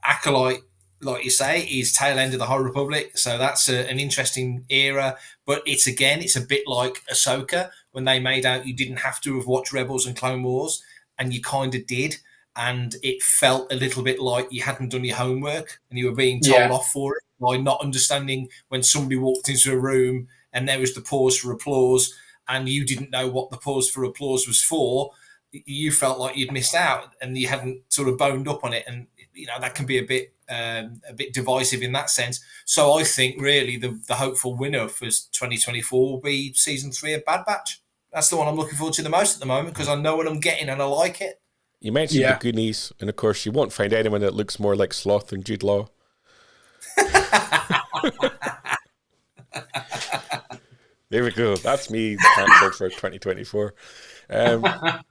Acolyte, like you say, is tail end of the High Republic, so that's an interesting era. But it's a bit like Ahsoka when they made out you didn't have to have watched Rebels and Clone Wars, and you kind of did. And it felt a little bit like you hadn't done your homework and you were being told off for it by not understanding when somebody walked into a room and there was the pause for applause and you didn't know what the pause for applause was for. You felt like you'd missed out and you hadn't sort of boned up on it. And, that can be a bit divisive in that sense. So I think really the hopeful winner for 2024 will be season 3 of Bad Batch. That's the one I'm looking forward to the most at the moment because I know what I'm getting and I like it. You mentioned the Goonies, and of course, you won't find anyone that looks more like Sloth than Jude Law. There we go. That's me cancelled for 2024. But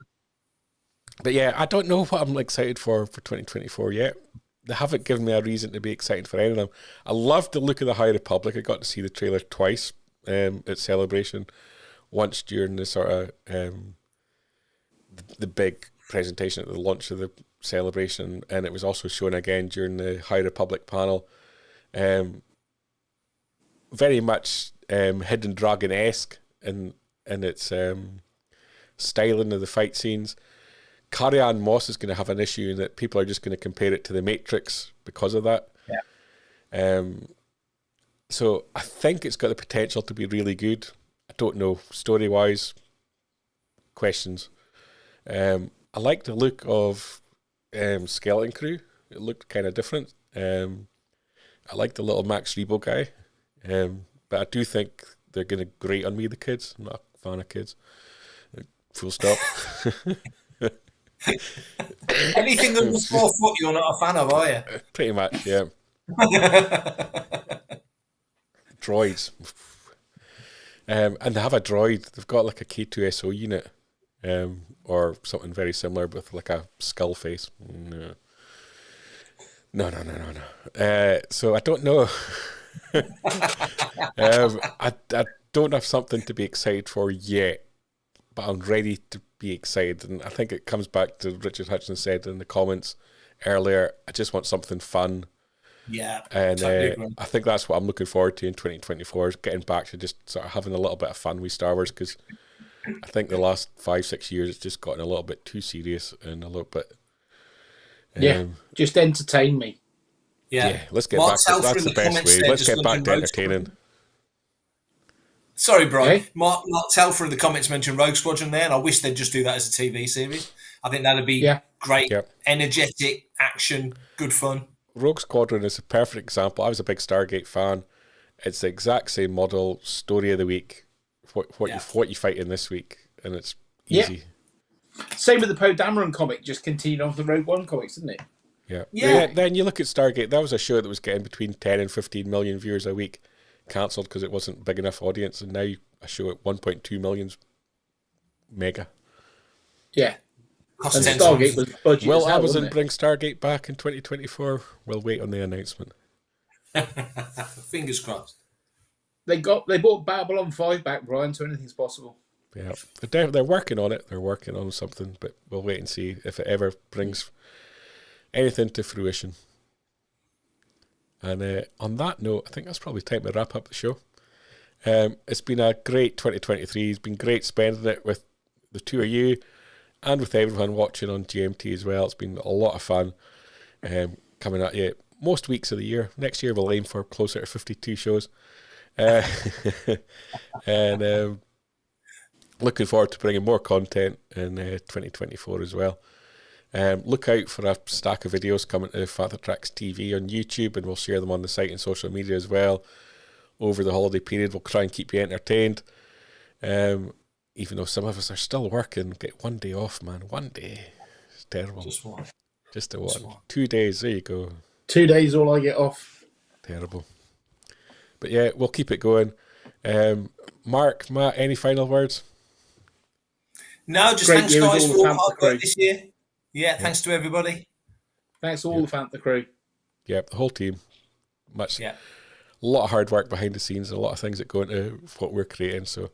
yeah, I don't know what I'm excited for 2024 yet. They haven't given me a reason to be excited for any of them. I love the look of the High Republic. I got to see the trailer twice at Celebration. Once during the sort of the big presentation at the launch of the Celebration, and it was also shown again during the High Republic panel. Very much Hidden Dragon-esque in its styling of the fight scenes. Carrie-Anne Moss is going to have an issue in that people are just going to compare it to The Matrix because of that. Yeah. So I think it's got the potential to be really good. I don't know, story-wise, questions. I like the look of Skeleton Crew. It looked kind of different. I like the little Max Rebo guy. But I do think they're going to grate on me, the kids. I'm not a fan of kids. Full stop. Anything under 4 foot you're not a fan of, are you? Pretty much, yeah. Droids. And they have a droid. They've got like a K2SO unit. Or something very similar with like a skull face. No. So I don't know. I don't have something to be excited for yet, but I'm ready to be excited. And I think it comes back to Richard Hutchins said in the comments earlier, I just want something fun. Yeah. And totally I think that's what I'm looking forward to in 2024, is getting back to just sort of having a little bit of fun with Star Wars, because I think the last 5-6 years it's just gotten a little bit too serious and a little bit. Just entertain me. Yeah, let's get back to that's the best way. Let's get back to entertaining. Sorry, Brian. Mark Telfer in the comments mentioned Rogue Squadron there, and I wish they'd just do that as a TV series. I think that'd be great, energetic, action, good fun. Rogue Squadron is a perfect example. I was a big Stargate fan. It's the exact same model, story of the week. What you fight in this week, and it's easy. Same with the Poe Dameron comic, just continued on the Rogue One comics, didn't it? Yeah. Then you look at Stargate. That was a show that was getting between 10 and 15 million viewers a week, cancelled because it wasn't big enough audience, and now a show at 1.2 million's mega. Yeah. And Stargate was budget. Will Amazon bring Stargate back in 2024? We'll wait on the announcement. Fingers crossed. They brought Babylon 5 back, Brian, so anything's possible. Yeah, they're working on it. They're working on something, but we'll wait and see if it ever brings anything to fruition. And on that note, I think that's probably time to wrap up the show. It's been a great 2023. It's been great spending it with the two of you and with everyone watching on GMT as well. It's been a lot of fun coming at you most weeks of the year. Next year we'll aim for closer to 52 shows. And looking forward to bringing more content in 2024 as well. Look out for a stack of videos coming to Father Tracks TV on YouTube, and we'll share them on the site and social media as well. Over the holiday period, we'll try and keep you entertained. Even though some of us are still working, get one day off, man. One day. It's terrible. Just one. Just a one. 2 days, there you go. 2 days all I get off. Terrible. But yeah, we'll keep it going. Mark, Matt, any final words? No, just Great thanks, year with guys, all for the all the Panther hard crew. work this year. Yeah, thanks to everybody. Thanks to all the Panther crew. Yeah, the whole team. Yeah. A lot of hard work behind the scenes, and a lot of things that go into what we're creating. So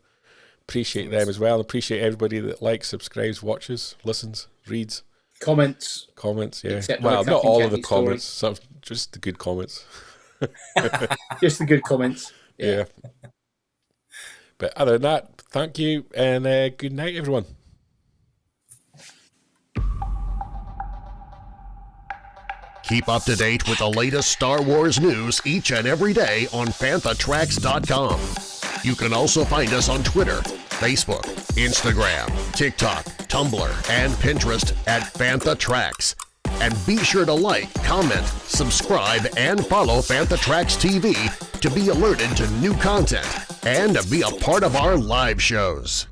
appreciate them as well. Appreciate everybody that likes, subscribes, watches, listens, reads, Comments. yeah. Except Well, for the not Captain all of the Jackie story. comments, some just the good comments. Just the good comments. Yeah. But other than that, thank you and good night, everyone. Keep up to date with the latest Star Wars news each and every day on fanthatracks.com. You can also find us on Twitter, Facebook, Instagram, TikTok, Tumblr, and Pinterest at FanthaTracks. And be sure to like, comment, subscribe, and follow FanthaTracks TV to be alerted to new content and to be a part of our live shows.